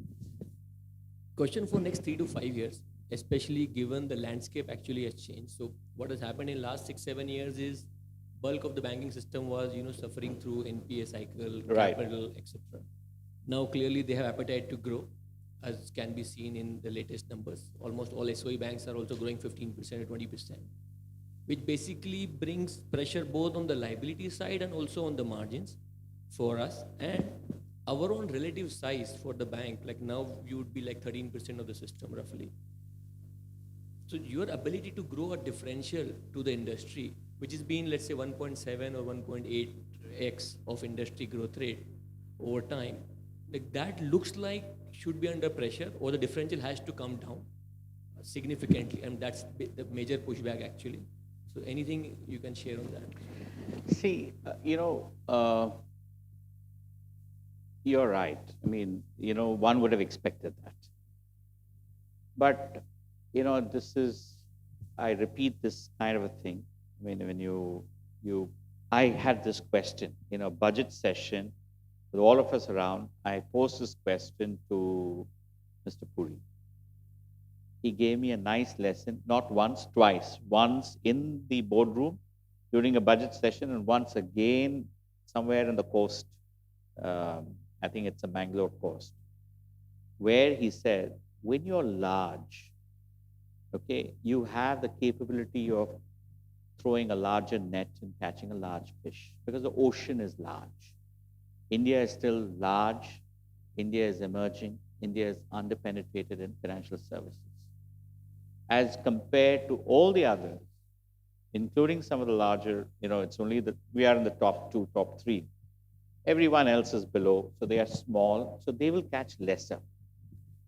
Question for next 3 to 5 years, especially given the landscape actually has changed. So what has happened in last 6-7 years is bulk of the banking system was suffering through NPA cycle, Right. capital, etc. Now clearly they have appetite to grow, as can be seen in the latest numbers. Almost all SOE banks are also growing 15% or 20%. Which basically brings pressure both on the liability side and also on the margins for us and our own relative size for the bank. Like now you would be like 13% of the system roughly. So your ability to grow a differential to the industry, which has been let's say 1.7 or 1.8x of industry growth rate over time, like that looks like should be under pressure, or the differential has to come down significantly, and that's the major pushback actually. So anything you can share on that? See, you're right. I mean, one would have expected that. But, I repeat this kind of a thing. I mean, when I had this question in a budget session with all of us around, I posed this question to Mr. Puri. He gave me a nice lesson, not once, twice. Once in the boardroom during a budget session, and once again somewhere in the coast. I think it's a Mangalore coast, where he said, when you're large, okay, you have the capability of throwing a larger net and catching a large fish because the ocean is large. India is still large. India is emerging. India is underpenetrated in financial services. As compared to all the others, including some of the larger, it's only that we are in the top 2, top 3. Everyone else is below, so they are small, so they will catch lesser.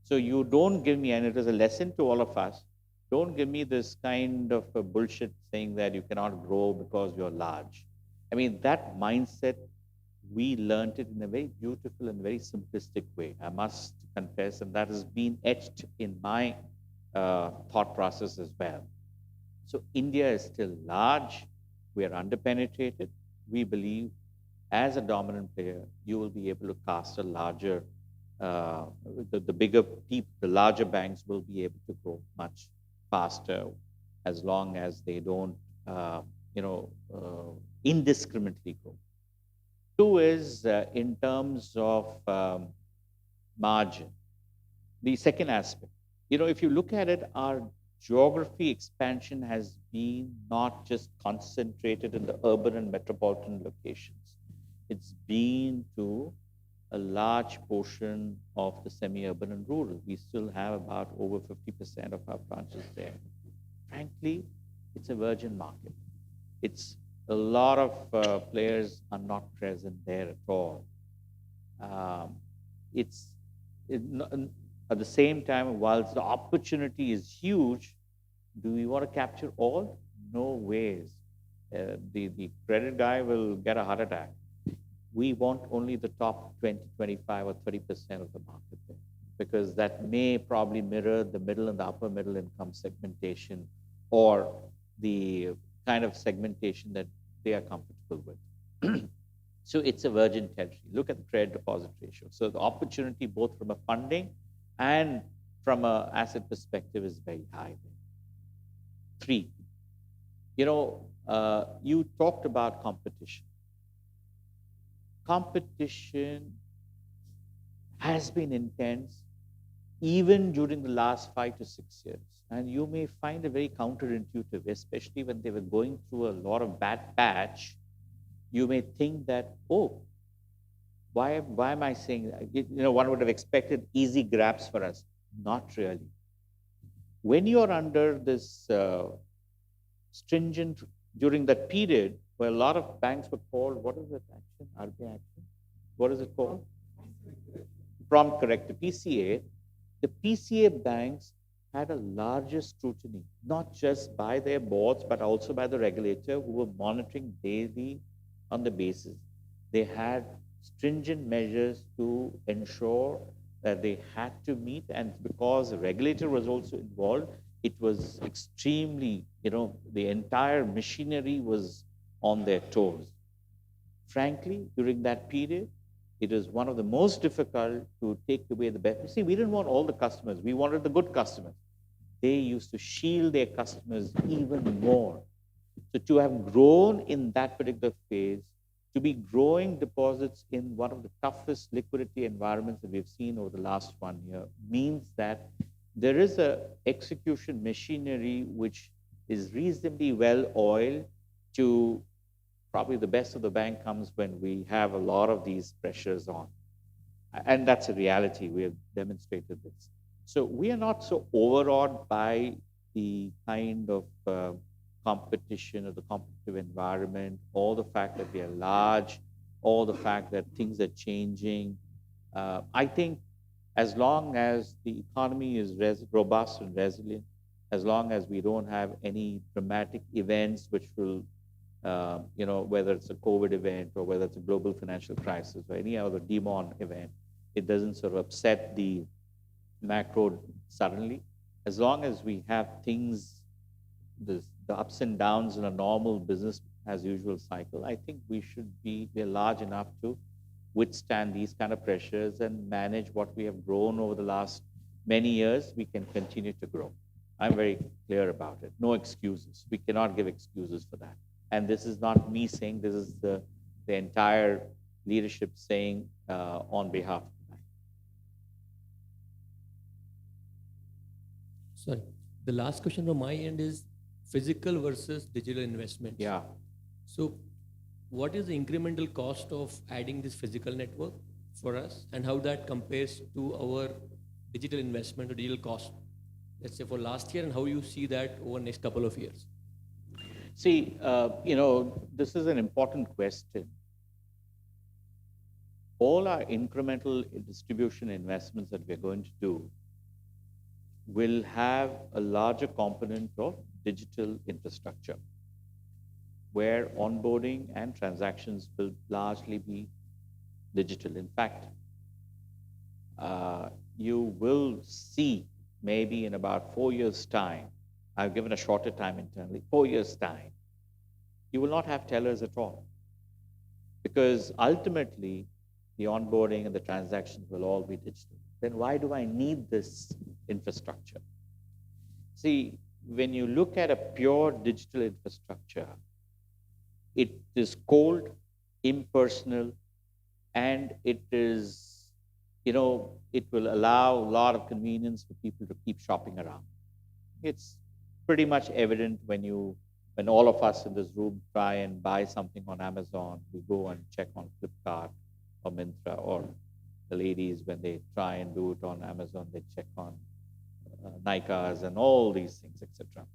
So you don't give me, and it is a lesson to all of us, don't give me this kind of a bullshit saying that you cannot grow because you're large. I mean, that mindset, we learned it in a very beautiful and very simplistic way, I must confess, and that has been etched in my thought process as well. So India is still large. We are underpenetrated. We believe as a dominant player, you will be able to cast a larger, uh, the bigger people, the larger banks will be able to grow much faster as long as they don't, indiscriminately grow. Two is in terms of margin. The second aspect, if you look at it, our geography expansion has been not just concentrated in the urban and metropolitan locations. It's been to a large portion of the semi-urban and rural. We still have about over 50% of our branches there. Frankly, it's a virgin market. It's a lot of players are not present there at all. Um, it's it, at the same time, whilst the opportunity is huge, do we want to capture all? No ways. The credit guy will get a heart attack. We want only the top 20, 25, or 30% of the market there, because that may probably mirror the middle and the upper middle income segmentation, or the kind of segmentation that they are comfortable with. So it's a virgin territory. Look at the credit deposit ratio. So the opportunity, both from a funding and from an asset perspective, is very high there. Three, you talked about competition. Competition has been intense even during the last 5 to 6 years. And you may find it very counterintuitive, especially when they were going through a lot of bad patch. You may think that, oh, why am I saying that? One would have expected easy grabs for us. Not really. When you're under this stringent, during that period, where a lot of banks were called, what is that action? RBI action? What is it called? Prompt corrective, PCA. The PCA banks had a larger scrutiny, not just by their boards, but also by the regulator, who were monitoring daily on the basis. They had stringent measures to ensure that they had to meet, and because the regulator was also involved, it was extremely, the entire machinery was on their toes. Frankly, during that period, it is one of the most difficult to take away the best. See, we didn't want all the customers. We wanted the good customers. They used to shield their customers even more. So to have grown in that particular phase, to be growing deposits in one of the toughest liquidity environments that we've seen over the last 1 year, means that there is a execution machinery which is reasonably well oiled. To probably the best of the bank comes when we have a lot of these pressures on. And that's a reality. We have demonstrated this. So we are not so overawed by the kind of competition or the competitive environment, or the fact that we are large, or the fact that things are changing. I think as long as the economy is robust and resilient, as long as we don't have any dramatic events which will, whether it's a COVID event or whether it's a global financial crisis or any other demon event, it doesn't sort of upset the macro suddenly. As long as we have things, the ups and downs in a normal business as usual cycle, I think we're large enough to withstand these kind of pressures and manage what we have grown over the last many years. We can continue to grow. I'm very clear about it. No excuses. We cannot give excuses for that. And this is not me saying, this is the entire leadership saying on behalf of the bank. Sorry. The last question from my end is physical versus digital investments. Yeah. So what is the incremental cost of adding this physical network for us, and how that compares to our digital investment or digital cost, let's say for last year, and how you see that over the next couple of years? See, this is an important question. All our incremental distribution investments that we're going to do will have a larger component of digital infrastructure, where onboarding and transactions will largely be digital. In fact, you will see maybe in about 4 years' time, I've given a shorter time internally, 4 years' time, you will not have tellers at all. because ultimately the onboarding and the transactions will all be digital. Then why do I need this infrastructure? See, when you look at a pure digital infrastructure, it is cold, impersonal, and it is, it will allow a lot of convenience for people to keep shopping around. It's pretty much evident when all of us in this room try and buy something on Amazon, we go and check on Flipkart or Myntra, or the ladies, when they try and do it on Amazon, they check on Nikas and all these things, etc.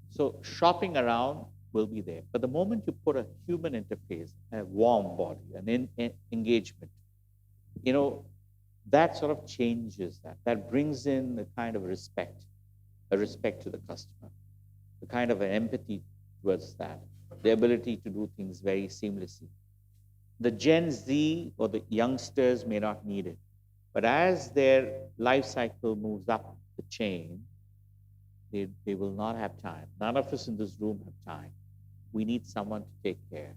So shopping around will be there. But the moment you put a human interface, a warm body, an engagement, that sort of changes that. That brings in a kind of respect, a respect to the customer, a kind of an empathy towards that, the ability to do things very seamlessly. The Gen Z or the youngsters may not need it, but as their life cycle moves up the chain, they will not have time. None of us in this room have time. We need someone to take care.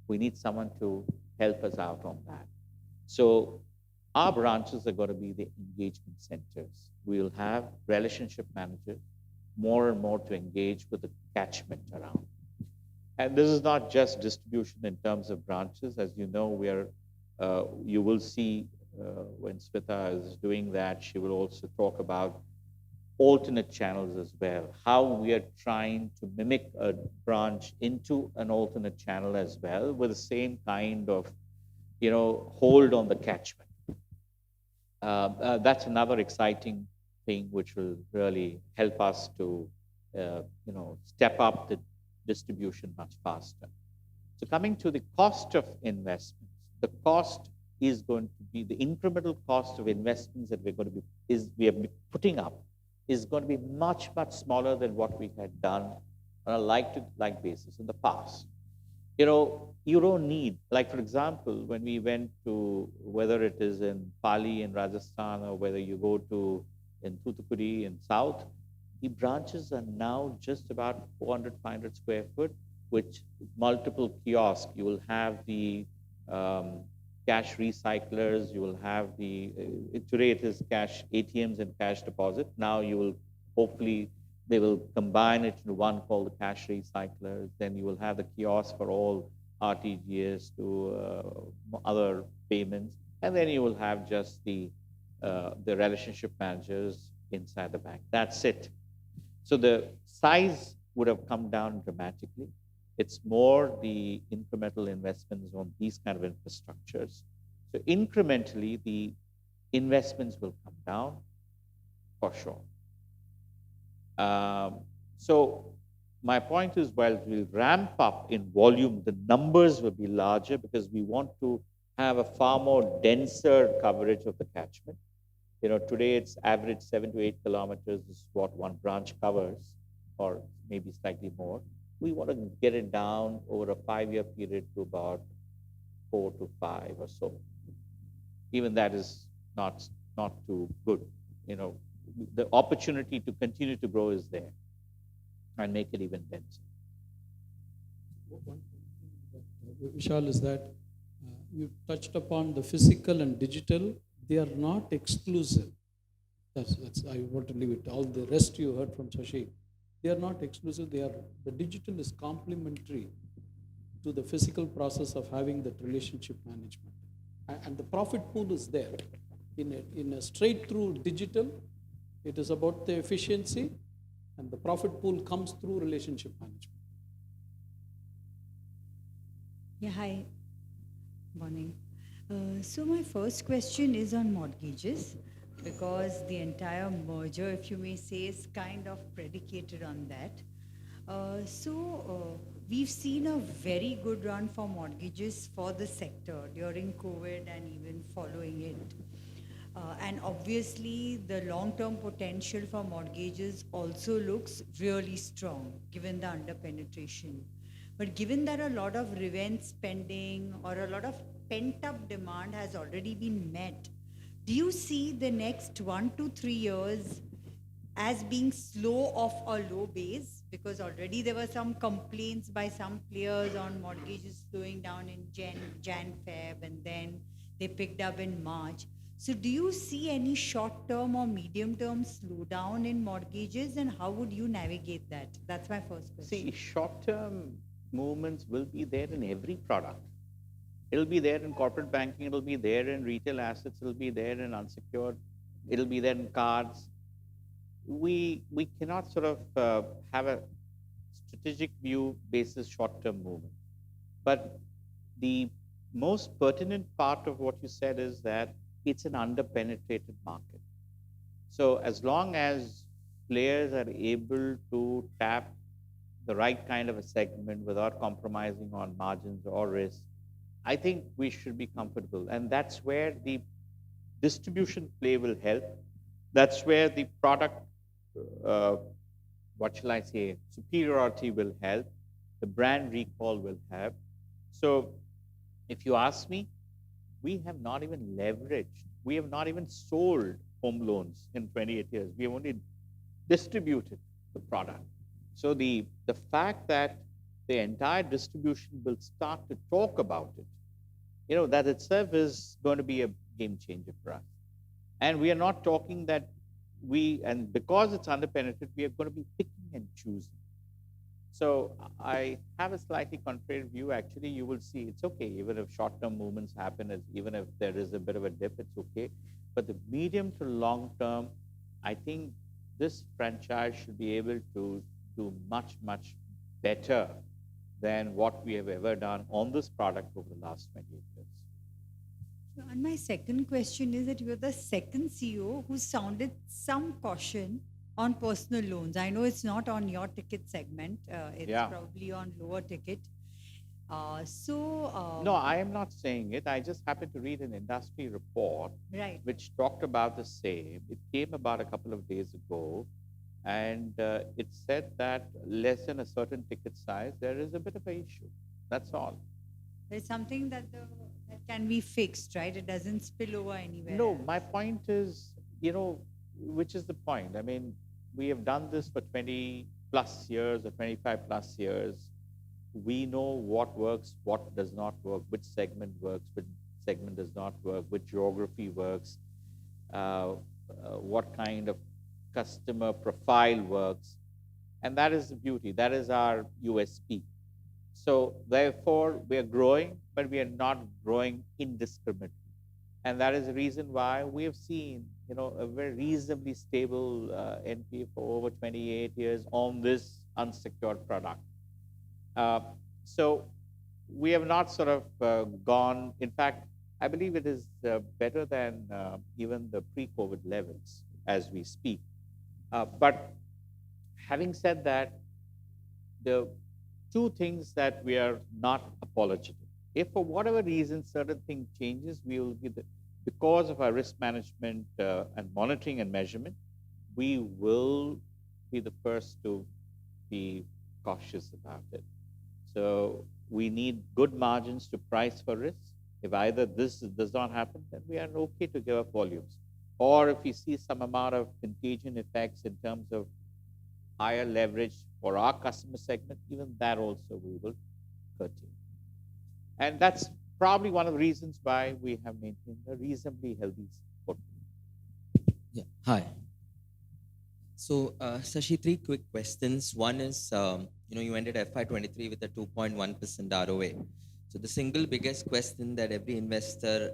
We need someone to help us out on that. So our branches are going to be the engagement centers. We'll have relationship managers, more and more to engage with the catchment around. And this is not just distribution in terms of branches. As you know, you will see when Smita is doing that, she will also talk about alternate channels as well, how we are trying to mimic a branch into an alternate channel as well, with the same kind of, hold on the catchment. That's another exciting thing which will really help us to, step up the distribution much faster. So coming to the cost of investments, the cost is going to be the incremental cost of investments that we are putting up is going to be much, much smaller than what we had done on a like-to-like basis in the past. You don't need, like for example, when we went to, whether it is in Pali in Rajasthan or whether you go to in Thoothukudi in South, the branches are now just about 400, 500 square foot, which multiple kiosks. You will have the cash recyclers, you will have today it is cash ATMs and cash deposit. Now you will, hopefully, they will combine it into one called the cash recyclers. Then you will have the kiosk for all RTGS to other payments. And then you will have just the relationship managers inside the bank. That's it. So the size would have come down dramatically. It's more the incremental investments on these kind of infrastructures. So incrementally, the investments will come down for sure. So my point is, while we'll ramp up in volume, the numbers will be larger because we want to have a far more denser coverage of the catchment. Today it's average 7 to 8 kilometers is what one branch covers, or maybe slightly more. We want to get it down over a 5-year period to about 4 to 5 or so. Even that is not too good. The opportunity to continue to grow is there and make it even denser. One thing, Vishal, is that you touched upon the physical and digital. They are not exclusive. That's I want to leave it. All the rest you heard from Sashi, they are not exclusive. The digital is complementary to the physical process of having that relationship management, and the profit pool is there. In a straight through digital, it is about the efficiency, and the profit pool comes through relationship management. Yeah, hi. Morning. So my first question is on mortgages, because the entire merger, if you may say, is kind of predicated on that. We've seen a very good run for mortgages for the sector during COVID and even following it. And obviously, the long-term potential for mortgages also looks really strong, given the under-penetration. But given that a lot of revenge spending or a lot of pent-up demand has already been met, do you see the next 1 to 3 years as being slow off a low base, because already there were some complaints by some players on mortgages slowing down in Jan, Feb, and then they picked up in March. So do you see any short-term or medium-term slowdown in mortgages, and how would you navigate that? That's my first question. See, short-term movements will be there in every product. It'll be there in corporate banking, it'll be there in retail assets, it'll be there in unsecured, it'll be there in cards. We cannot sort of have a strategic view basis short-term movement. But the most pertinent part of what you said is that it's an underpenetrated market. So as long as players are able to tap the right kind of a segment without compromising on margins or risk, I think we should be comfortable. And that's where the distribution play will help. That's where the product, what shall I say, superiority will help. The brand recall will help. So if you ask me, we have not even leveraged, we have not even sold home loans in 28 years. We have only distributed the product. So the fact that the entire distribution will start to talk about it, that itself is going to be a game changer for us. And we are not talking that and because it's underpenetrated, we are going to be picking and choosing. So I have a slightly contrary view. Actually, you will see it's okay, even if short-term movements happen, even if there is a bit of a dip, it's okay. But the medium to long term, I think this franchise should be able to do much, much better than what we have ever done on this product over the last 28 years. And my second question is that you're the second CEO who sounded some caution on personal loans. I know it's not on your ticket segment. It's probably on lower ticket. No, I am not saying it. I just happened to read an industry report which talked about the same. It came about a couple of days ago, and it said that less than a certain ticket size, there is a bit of an issue. That's all. There's something that can be fixed, right? It doesn't spill over anywhere. No, my point is, which is the point? I mean, we have done this for 20 plus years or 25 plus years. We know what works, what does not work, which segment works, which segment does not work, which geography works, what kind of customer profile works. And that is the beauty. That is our USP. So therefore, we are growing, but we are not growing indiscriminately. And that is the reason why we have seen, a very reasonably stable NPA for over 28 years on this unsecured product. So we have not sort of gone. In fact, I believe it is better than even the pre-COVID levels as we speak. But having said that, the two things that we are not apologetic. If for whatever reason certain thing changes, we will be because of our risk management and monitoring and measurement, we will be the first to be cautious about it. So we need good margins to price for risk. If either this does not happen, then we are okay to give up volumes. Or if we see some amount of contagion effects in terms of higher leverage for our customer segment, even that also we will curtail. And that's probably one of the reasons why we have maintained a reasonably healthy portfolio. Yeah. Hi. So, Sashi, three quick questions. One is, you ended FY23 with a 2.1% ROA. So the single biggest question that every investor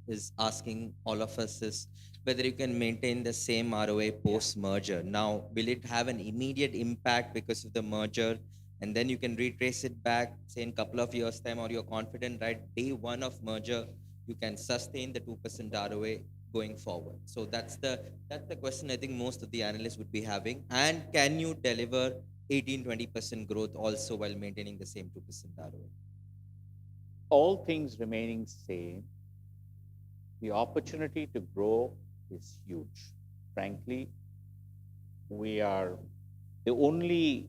is asking all of us is whether you can maintain the same ROA post-merger. Now, will it have an immediate impact because of the merger? And then you can retrace it back, say in a couple of years' time, or you're confident, right, day one of merger, you can sustain the 2% ROA going forward. So that's the question I think most of the analysts would be having. And can you deliver 18-20% growth also while maintaining the same 2% ROA? All things remaining same, the opportunity to grow is huge. Frankly, we are the only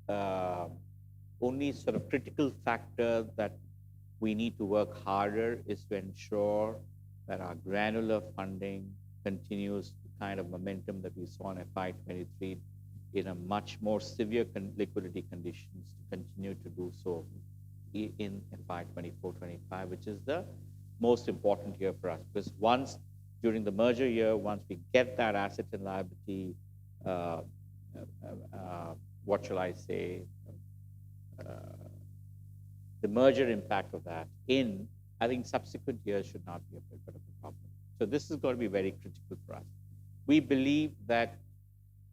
sort of critical factor that we need to work harder is to ensure that our granular funding continues to kind of momentum that we saw in FY23 in a much more severe liquidity conditions to continue to do so in FY24-25, which is the most important year for us. Because once during the merger year, once we get that asset and liability, what shall I say, the merger impact of that in, I think subsequent years should not be a bit of a problem. So this is going to be very critical for us. We believe that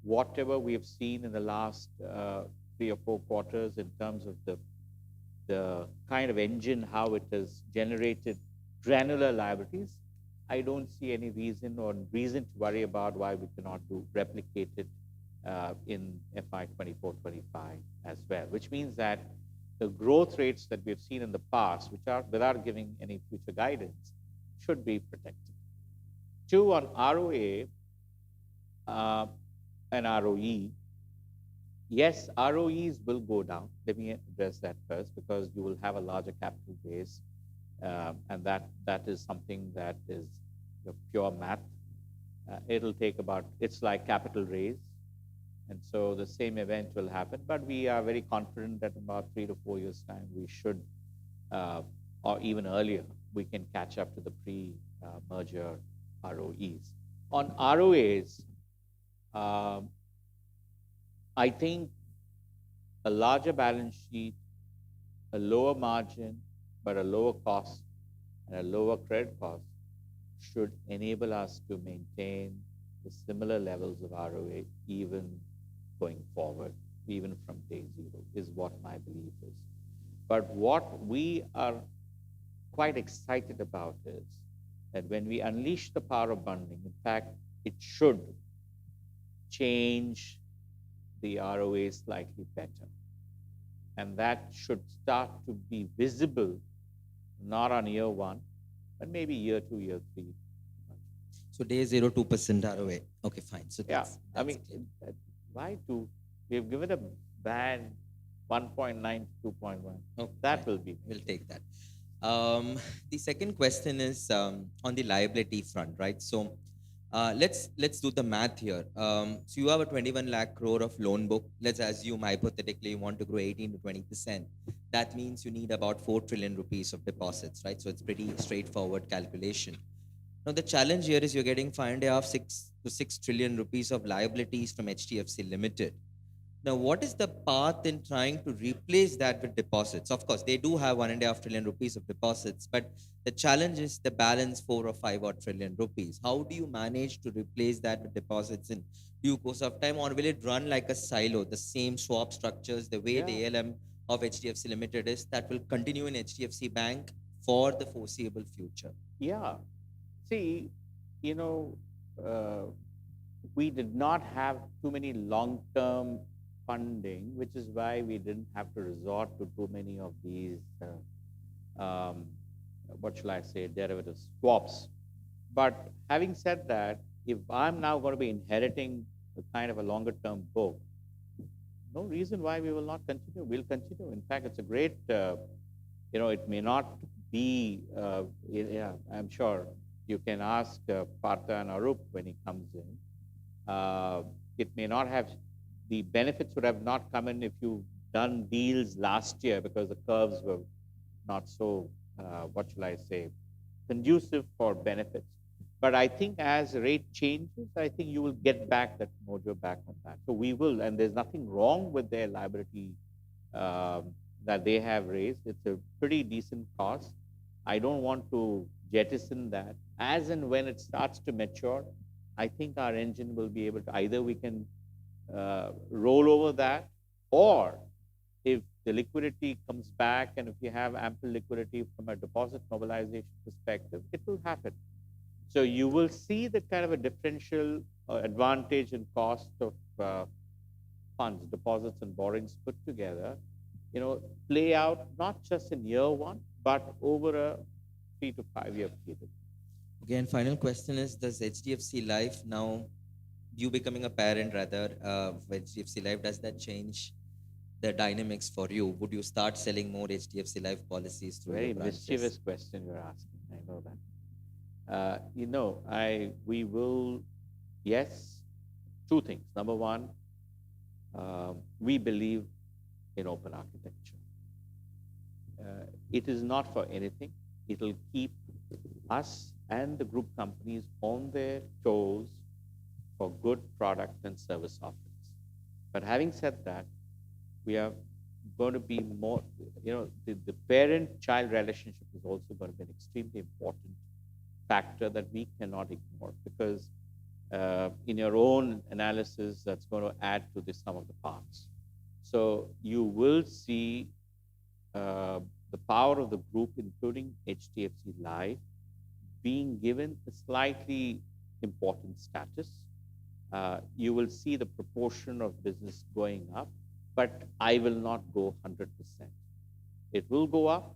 whatever we have seen in the last 3 or 4 quarters in terms of the kind of engine, how it has generated granular liabilities, I don't see any reason to worry about why we cannot replicate it in FY24-25 as well, which means that the growth rates that we've seen in the past, which are without giving any future guidance, should be protected. 2, on ROA and ROE, yes, ROEs will go down. Let me address that first, because you will have a larger capital base, and that is something that is pure math. It'll take it's like capital raise. And so the same event will happen, but we are very confident that in about 3 to 4 years' time, we should, or even earlier, we can catch up to the pre-merger ROEs. On ROAs, I think a larger balance sheet, a lower margin, but a lower cost and a lower credit cost should enable us to maintain the similar levels of ROA even going forward, even from day zero, is what my belief is. But what we are quite excited about is that when we unleash the power of bundling, in fact, it should change the ROA slightly better. And that should start to be visible, not on year 1, but maybe year 2, year 3. So day 0, 2% ROA. Okay, fine. So that's clear. Why 2? We've given a band 1.9 to 2.1. Okay, that will be. We'll take that. The second question is on the liability front, right? So let's do the math here. So you have a 21 lakh crore of loan book. Let's assume hypothetically you want to grow 18 to 20%. That means you need about 4 trillion rupees of deposits, right? So it's pretty straightforward calculation. Now the challenge here is you're getting 6 trillion rupees of liabilities from HDFC Limited. Now, what is the path in trying to replace that with deposits? Of course, they do have 1.5 trillion rupees of deposits, but the challenge is the balance 4 or 5 odd trillion rupees. How do you manage to replace that with deposits in due course of time, or will it run like a silo, the same swap structures, the way the ALM of HDFC Limited is, that will continue in HDFC Bank for the foreseeable future? Yeah. See, we did not have too many long-term funding, which is why we didn't have to resort to too many of these, what shall I say, derivative swaps. But having said that, if I'm now going to be inheriting a kind of a longer-term book, no reason why we will not continue. We'll continue. In fact, it's a great, it may not be, I'm sure you can ask Partha and Arup when he comes in. It may not have, the benefits would have not come in if you've done deals last year because the curves were not so, what shall I say, conducive for benefits. But I think as rate changes, I think you will get back that mojo back on that. So we will, and there's nothing wrong with their liability that they have raised. It's a pretty decent cost. I don't want to jettison that. As and when it starts to mature, I think our engine will be able to, either we can roll over that, or if the liquidity comes back and if you have ample liquidity from a deposit mobilization perspective, it will happen. So you will see the kind of a differential advantage in cost of funds, deposits and borrowings put together, play out not just in year 1, but over a 3 to 5 year period. Okay, and final question is, does HDFC Life now, you becoming a parent rather of HDFC Life, does that change the dynamics for you? Would you start selling more HDFC Life policies through Very your branches? mischievous question you're asking. I know that. We will yes, two things. Number one, we believe in open architecture. It is not for anything. It will keep us and the group companies on their toes for good product and service offerings. But having said that, we are going to be more, the parent-child relationship is also going to be an extremely important factor that we cannot ignore, because in your own analysis, that's going to add to the sum of the parts. So you will see the power of the group, including HDFC Life, being given a slightly important status. You will see the proportion of business going up, but I will not go 100%. It will go up.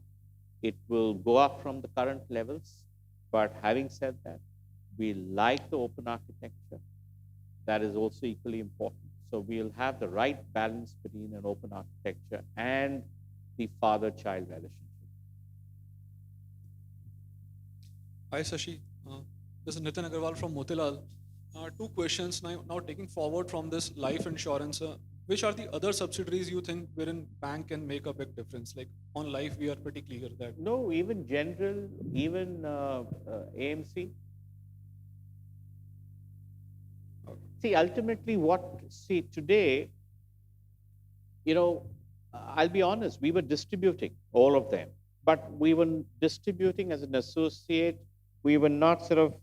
It will go up from the current levels. But having said that, we like the open architecture. That is also equally important. So we'll have the right balance between an open architecture and the father-child relationship. Hi, Sashi. This is Nitin Agarwal from Motilal. Two questions now taking forward from this life insurance. Which are the other subsidiaries you think wherein bank can make a big difference? Like on life, we are pretty clear that. No, even general, even AMC. See, ultimately, today, I'll be honest, we were distributing all of them, but we were distributing as an associate. We were not sort of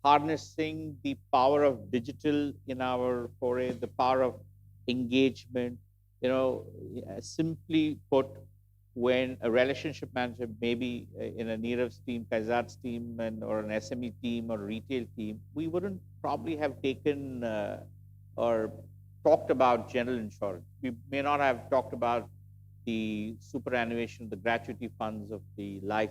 harnessing the power of digital in our foray, the power of engagement. Simply put, when a relationship manager, maybe in a Neerav's team, Kaizad's team, or an SME team or a retail team, we wouldn't probably have taken or talked about general insurance. We may not have talked about the superannuation, the gratuity funds of the life.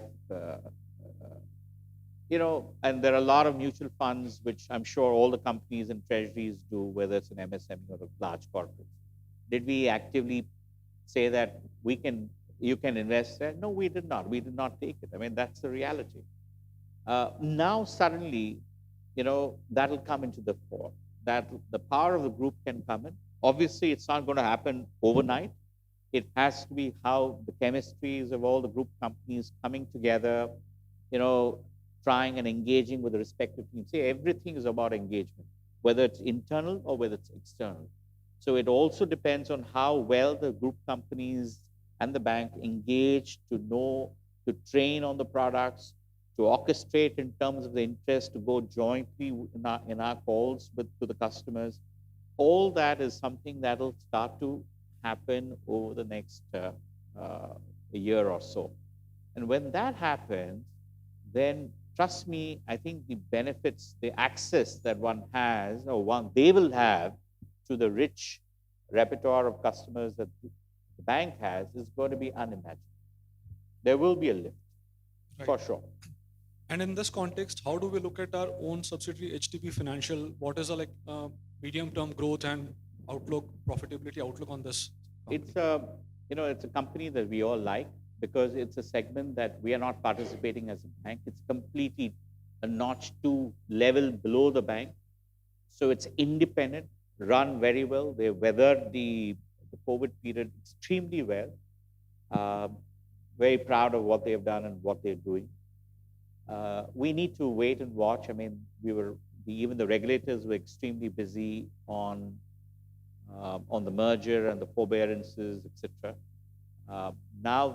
And there are a lot of mutual funds, which I'm sure all the companies and treasuries do, whether it's an MSME or a large corporate. Did we actively say that you can invest there? No, we did not. We did not take it. I mean, that's the reality. Now, suddenly, that'll come into the fore. That the power of the group can come in. Obviously, it's not going to happen overnight. It has to be how the chemistries of all the group companies coming together, trying and engaging with the respective teams. See, everything is about engagement, whether it's internal or whether it's external. So it also depends on how well the group companies and the bank engage to know, to train on the products, to orchestrate in terms of the interest, to go jointly in our calls to the customers. All that is something that will start to happen over the next a year or so. And when that happens, then trust me, I think the benefits, the access that one has, or they will have to the rich repertoire of customers that the bank has, is going to be unimaginable. There will be a lift, for sure. And in this context, how do we look at our own subsidiary HDB Financial? What is our medium-term growth and outlook, profitability outlook on this company? It's a company that we all like, because it's a segment that we are not participating as a bank. It's completely a notch 2 level below the bank. So it's independent, run very well. They weathered the COVID period extremely well. Very proud of what they've done and what they're doing. We need to wait and watch. I mean, even the regulators were extremely busy on the merger and the forbearances, etc. Now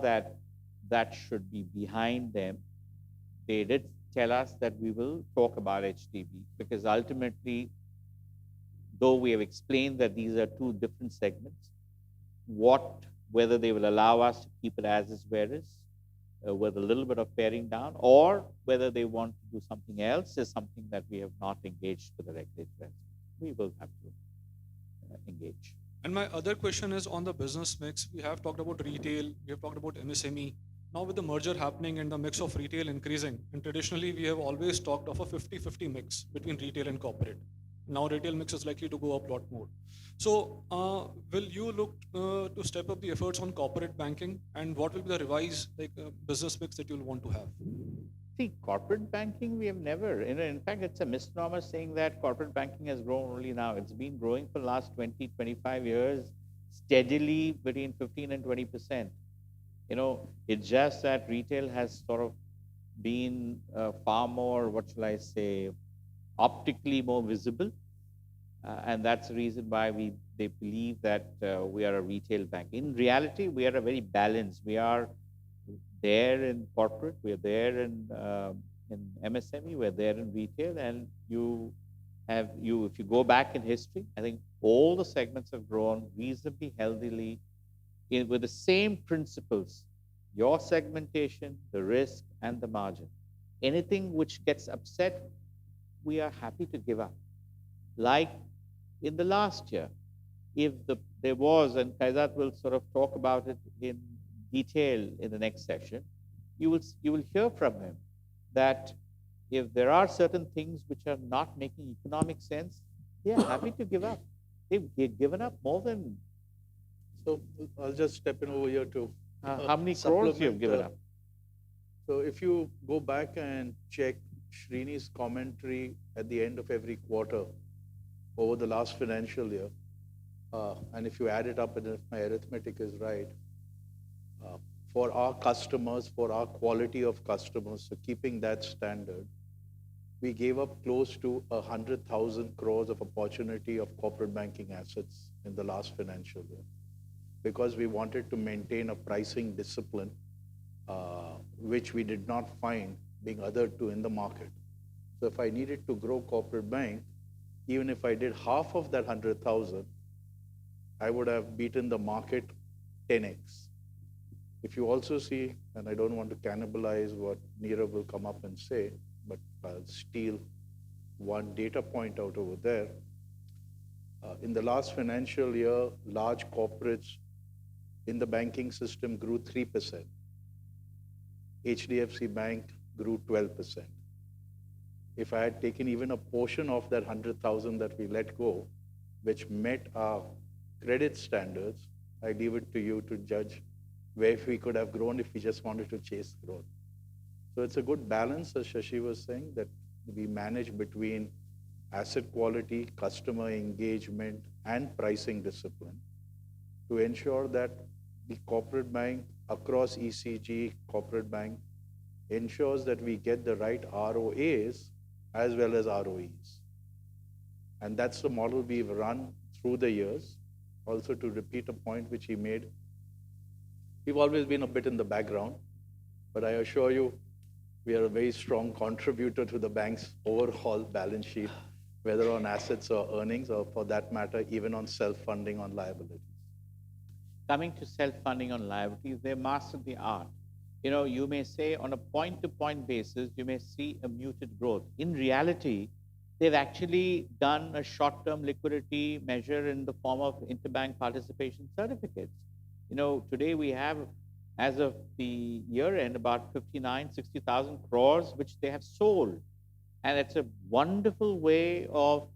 that should be behind them, they did tell us that we will talk about HDB, because ultimately, though we have explained that these are two different segments, whether they will allow us to keep it as is where is, with a little bit of paring down, or whether they want to do something else, is something that we have not engaged with the regulator. We will have to engage. And my other question is on the business mix. We have talked about retail, we have talked about MSME. Now with the merger happening and the mix of retail increasing, and traditionally we have always talked of a 50-50 mix between retail and corporate. Now retail mix is likely to go up a lot more. So will you look to step up the efforts on corporate banking, and what will be the revised business mix that you'll want to have? See, corporate banking, we have never, in fact, it's a misnomer saying that corporate banking has grown only now. It's been growing for the last 20, 25 years, steadily between 15 and 20%. It's just that retail has sort of been far more, what shall I say, optically more visible. And that's the reason why they believe that we are a retail bank. In reality, we are a very balanced. We are there in corporate, we're there in MSME, we're there in retail, and if you go back in history, I think all the segments have grown reasonably healthily with the same principles: your segmentation, the risk, and the margin. Anything which gets upset, we are happy to give up. Like in the last year, if there was, and Kaizad will sort of talk about it in detail in the next session, you will hear from him that if there are certain things which are not making economic sense, they are happy to give up. They've given up more than. So I'll just step in over here to how many crores you have given up? So if you go back and check Srini's commentary at the end of every quarter over the last financial year, and if you add it up and if my arithmetic is right, for our customers, for our quality of customers, so keeping that standard, we gave up close to 100,000 crores of opportunity of corporate banking assets in the last financial year, because we wanted to maintain a pricing discipline, which we did not find being adhered to in the market. So if I needed to grow corporate bank, even if I did half of that 100,000, I would have beaten the market 10x. If you also see, and I don't want to cannibalize what Neerav will come up and say, but I'll steal one data point out over there. In the last financial year, large corporates in the banking system grew 3%. HDFC Bank grew 12%. If I had taken even a portion of that 100,000 that we let go, which met our credit standards, I leave it to you to judge where we could have grown if we just wanted to chase growth. So it's a good balance, as Shashi was saying, that we manage between asset quality, customer engagement, and pricing discipline to ensure that the corporate bank across ECG, corporate bank, ensures that we get the right ROAs as well as ROEs. And that's the model we've run through the years. Also, to repeat a point which he made, we've always been a bit in the background, but I assure you, we are a very strong contributor to the bank's overall balance sheet, whether on assets or earnings, or for that matter, even on self-funding on liabilities. Coming to self-funding on liabilities, they mastered the art. You may say on a point-to-point basis, you may see a muted growth. In reality, they've actually done a short-term liquidity measure in the form of interbank participation certificates. Today we have, as of the year end, about 60,000 crores, which they have sold. And it's a wonderful way of,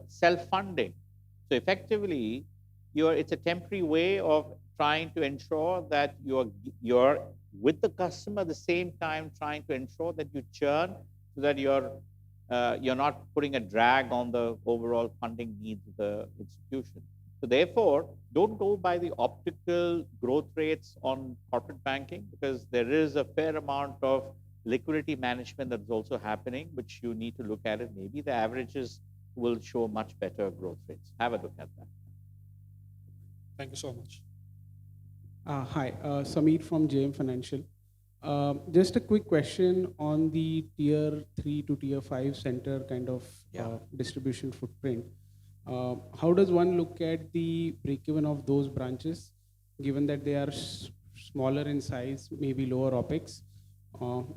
self-funding. So effectively, it's a temporary way of trying to ensure that you're with the customer at the same time, trying to ensure that you churn so that you're not putting a drag on the overall funding needs of the institution. So therefore, don't go by the optical growth rates on corporate banking, because there is a fair amount of liquidity management that's also happening, which you need to look at it. Maybe the averages will show much better growth rates. Have a look at that. Thank you so much. Hi, Sameer from JM Financial. Just a quick question on the tier 3 to tier 5 center kind of distribution footprint. How does one look at the break-even of those branches, given that they are smaller in size, maybe lower OPEX?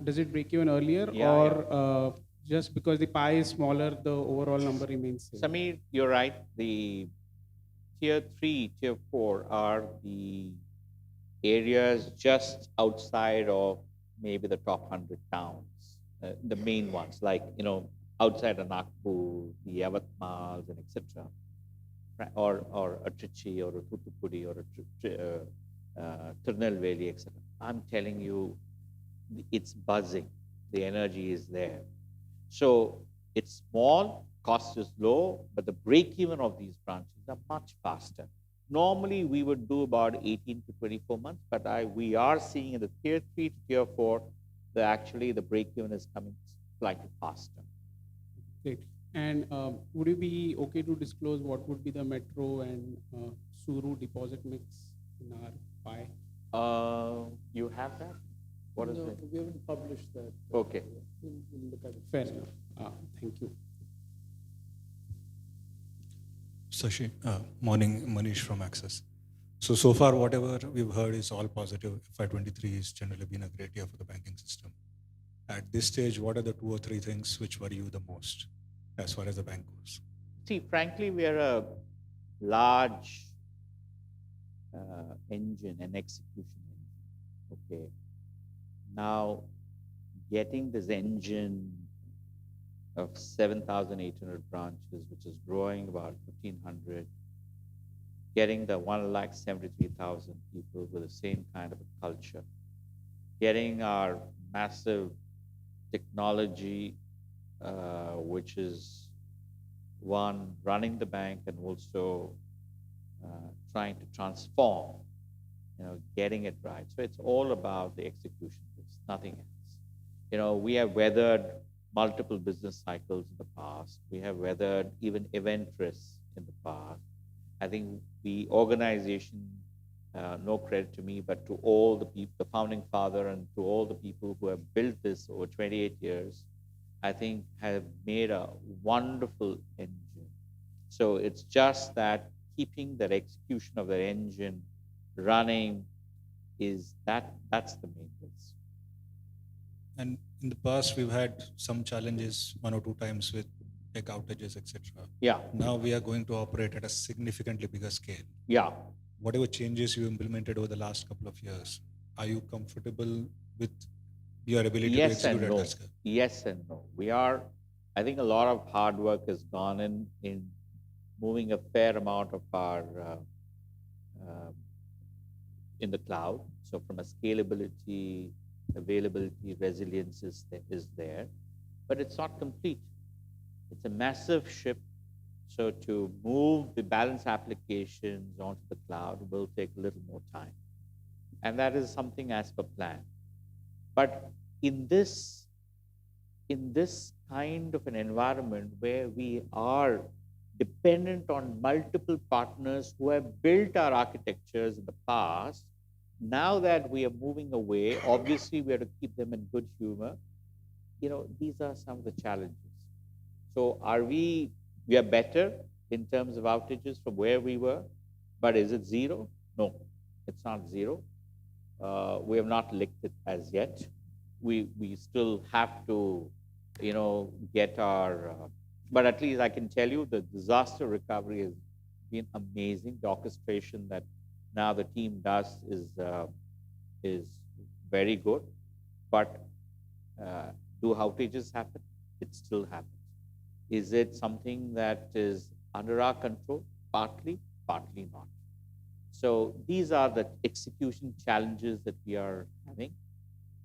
Does it break even earlier, or just because the pie is smaller, the overall number remains same? Sameer, you're right. The tier 3, tier 4 are the areas just outside of maybe the top 100 towns, the main ones, like, outside of Nagpur, the Yavatmals, and etc., or a Trichy, or a Thoothukudi, or a Tirunelveli, etc. I'm telling you, it's buzzing. The energy is there. So it's small, cost is low, but the break even of these branches are much faster. Normally, we would do about 18 to 24 months, but we are seeing in the tier 3 to tier 4 that actually the break even is coming slightly faster. Great. And would it be okay to disclose what would be the Metro and Suru deposit mix in our pie? You have that? What is No, it? we haven't published that. Okay. We'll look at it. Fair enough. Thank you. Sashi, morning, Manish from Access. So far, whatever we've heard is all positive. FY23 has generally been a great year for the banking system. At this stage, what are the 2 or 3 things which worry you the most as far as the bank goes? See, frankly, we are a large engine, an execution engine. Okay. Now, getting this engine of 7,800 branches, which is growing about 1,500, getting the 1,73,000 people with the same kind of a culture, getting our massive technology, which is one, running the bank and also trying to transform, getting it right. So it's all about the execution. It's nothing else. We have weathered multiple business cycles in the past. We have weathered even event risks in the past. I think the organization, no credit to me, but to all the people, the founding father, and to all the people who have built this over 28 years, I think have made a wonderful engine. So it's just that keeping that execution of the engine running that's the main risk. And in the past, we've had some challenges 1 or 2 times with tech outages, etc. Yeah. Now we are going to operate at a significantly bigger scale. Yeah. Whatever changes you implemented over the last couple of years, are you comfortable with your ability to execute at that scale? Yes and no. I think a lot of hard work has gone in moving a fair amount of our in the cloud. So from a scalability, availability, resilience is there, but it's not complete. It's a massive ship. So to move the balance applications onto the cloud will take a little more time. And that is something as per plan. But in this kind of an environment where we are dependent on multiple partners who have built our architectures in the past, now that we are moving away, obviously we have to keep them in good humor. These are some of the challenges. So we are better in terms of outages from where we were, but is it zero? No, it's not zero. We have not licked it as yet. We still have to, get our, but at least I can tell you the disaster recovery has been amazing. The orchestration that now the team does is very good. But do outages happen? It still happens. Is it something that is under our control? Partly, partly not. So these are the execution challenges that we are having.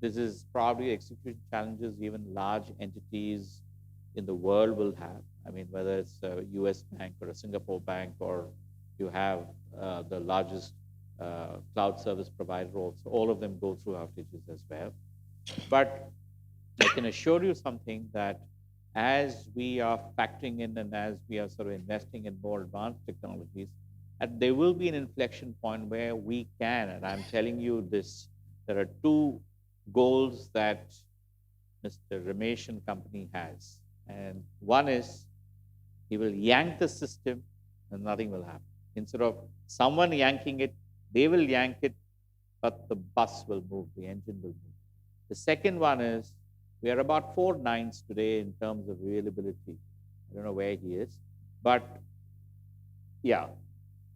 This is probably execution challenges even large entities in the world will have. I mean, whether it's a US bank or a Singapore bank, or you have the largest cloud service provider also, all of them go through outages as well. But I can assure you something, that as we are factoring in and as we are sort of investing in more advanced technologies, there will be an inflection point where we can, and I'm telling you this, there are 2 goals that Mr. Ramesh and company has. And one is he will yank the system and nothing will happen. Instead of someone yanking it, they will yank it, but the bus will move, the engine will move. The second one is we are about 4 nines today in terms of availability. I don't know where he is, but yeah,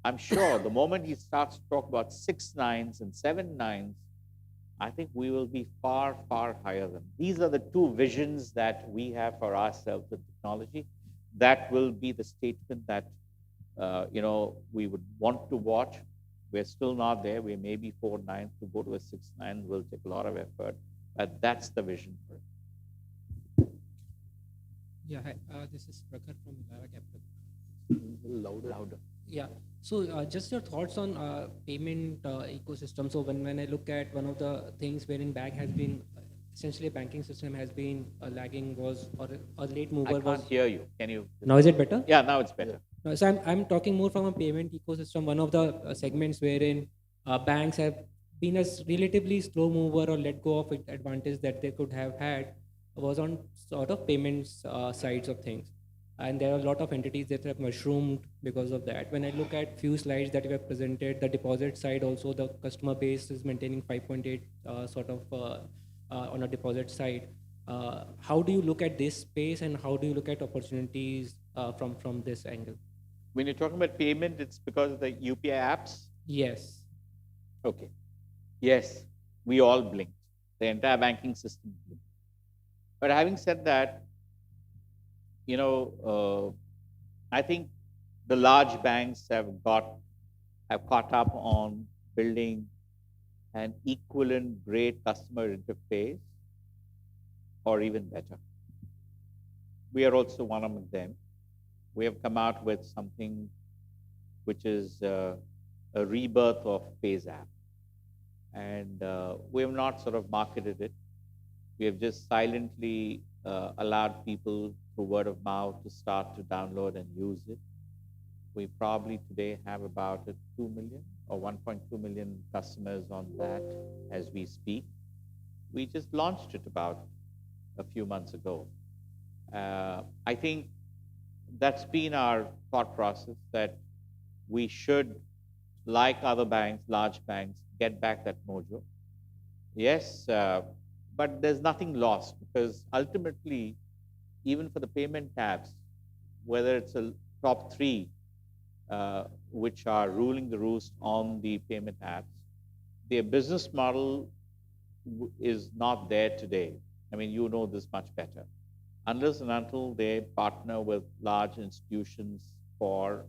I'm sure the moment he starts to talk about 6 nines and 7 nines, I think we will be far, far higher than. These are the 2 visions that we have for ourselves in technology. That will be the statement that we would want to watch. We're still not there. We may be 4 nines. To go to a 6 9 will take a lot of effort. But that's the vision for it. Yeah, hi. This is Prakhar from Elara Capital. Louder. Yeah. So just your thoughts on payment ecosystem. So when I look at one of the things wherein bank has been essentially a banking system has been lagging was or a late mover I can't was. hear you. Can you? Now is it better? Yeah, now it's better. So I'm talking more from a payment ecosystem. One of the segments wherein banks have been a relatively slow mover or let go of advantage that they could have had was on sort of payments sides of things. And there are a lot of entities that have mushroomed because of that. When I look at few slides that you have presented, the deposit side also, the customer base is maintaining 5.8 sort of on a deposit side. How do you look at this space and how do you look at opportunities from this angle? When you're talking about payment, it's because of the UPI apps? Yes. Okay. Yes, we all blinked. The entire banking system blinked. But having said that, I think the large banks have caught up on building an equivalent great customer interface or even better. We are also one of them. We have come out with something which is a rebirth of Kaizad. And we have not sort of marketed it. We have just silently allowed people through word of mouth to start to download and use it. We probably today have about 2 million or 1.2 million customers on that as we speak. We just launched it about a few months ago. I think that's been our thought process that we should, like other banks, large banks, get back that mojo. Yes, but there's nothing lost because ultimately, even for the payment apps, whether it's a top three, which are ruling the roost on the payment apps, their business model is not there today. I mean, you know this much better. Unless and until they partner with large institutions for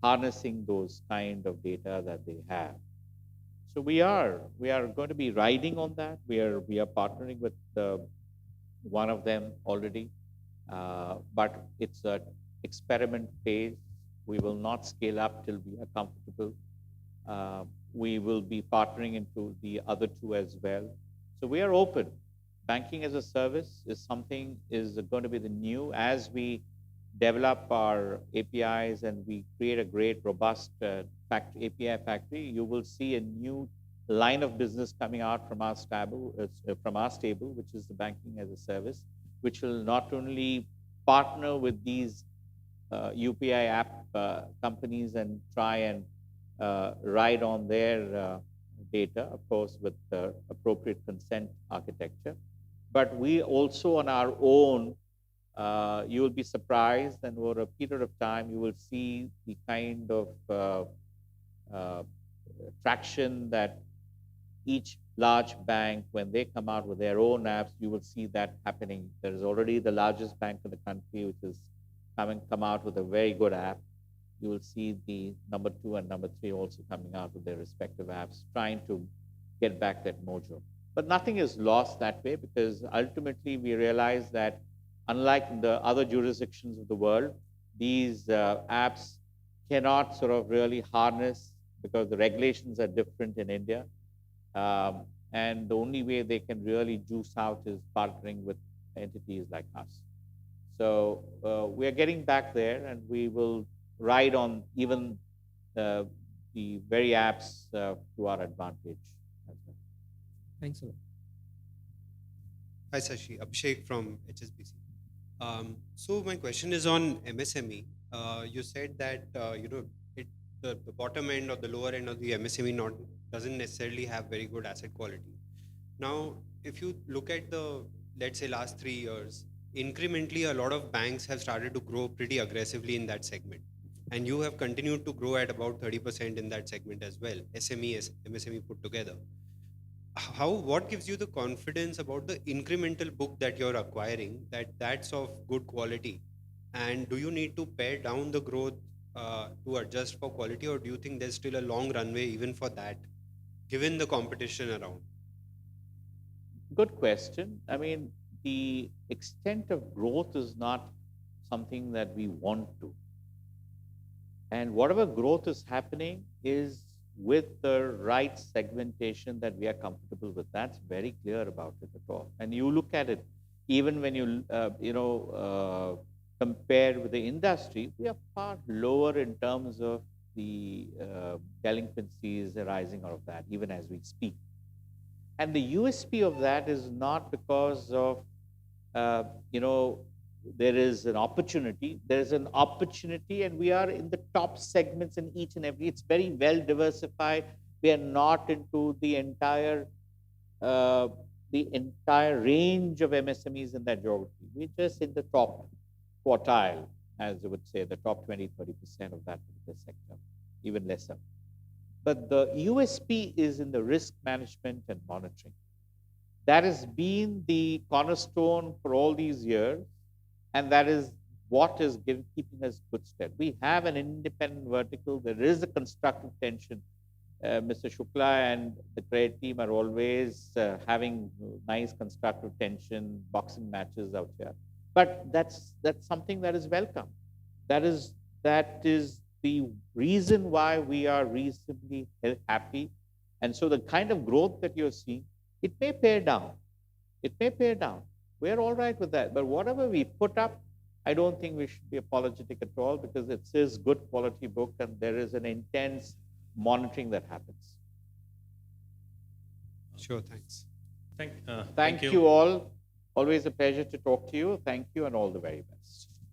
harnessing those kind of data that they have. So we are going to be riding on that. We are partnering with one of them already, but it's an experiment phase. We will not scale up till we are comfortable. We will be partnering into the other two as well. So we are open. Banking as a service is going to be the new as we develop our APIs and we create a great, robust API factory. You will see a new line of business coming out from our stable, which is the banking as a service, which will not only partner with these UPI app companies and try and ride on their data, of course, with appropriate consent architecture. But we also, on our own, you will be surprised, and over a period of time, you will see the kind of traction that each large bank, when they come out with their own apps, you will see that happening. There is already the largest bank in the country, which is come out with a very good app. You will see the number 2 and number 3 also coming out with their respective apps, trying to get back that mojo. But nothing is lost that way because ultimately we realize that unlike in the other jurisdictions of the world, these apps cannot sort of really harness because the regulations are different in India. And the only way they can really juice out is partnering with entities like us. So we are getting back there and we will ride on even the very apps to our advantage as well. Thanks a lot. Hi, Sashi. Abhishek from HSBC. So my question is on MSME. You said that the bottom end or the lower end of the MSME doesn't necessarily have very good asset quality. Now, if you look at the, let's say, last 3 years, incrementally, a lot of banks have started to grow pretty aggressively in that segment. And you have continued to grow at about 30% in that segment as well, MSME put together. What gives you the confidence about the incremental book that you're acquiring, that's of good quality? And do you need to pare down the growth to adjust for quality, or do you think there's still a long runway even for that, given the competition around? Good question. I mean, the extent of growth is not something that we want to. And whatever growth is happening is with the right segmentation that we are comfortable with. That's very clear about it at all. And you look at it, even when you, compare with the industry, we are far lower in terms of the delinquencies arising out of that, even as we speak. And the USP of that is not because of, uh, you know, there is an opportunity. There is an opportunity, and we are in the top segments in each and every. It's very well diversified. We are not into uh, the entire range of MSMEs in that geography. We're just in the top quartile, as I would say, the top 20-30% of that particular sector, even lesser. But the USP is in the risk management and monitoring. That has been the cornerstone for all these years, and that is what is keeping us good stead. We have an independent vertical. There is a constructive tension. Mr. Shukla and the credit team are always having nice constructive tension, boxing matches out here. But that's something that is welcome. That is the reason why we are reasonably happy. And so the kind of growth that you're seeing, it may pare down. It may pare down. We're all right with that. But whatever we put up, I don't think we should be apologetic at all, because it is good quality book and there is an intense monitoring that happens. Sure, thanks. Thank you all. Always a pleasure to talk to you. Thank you and all the very best.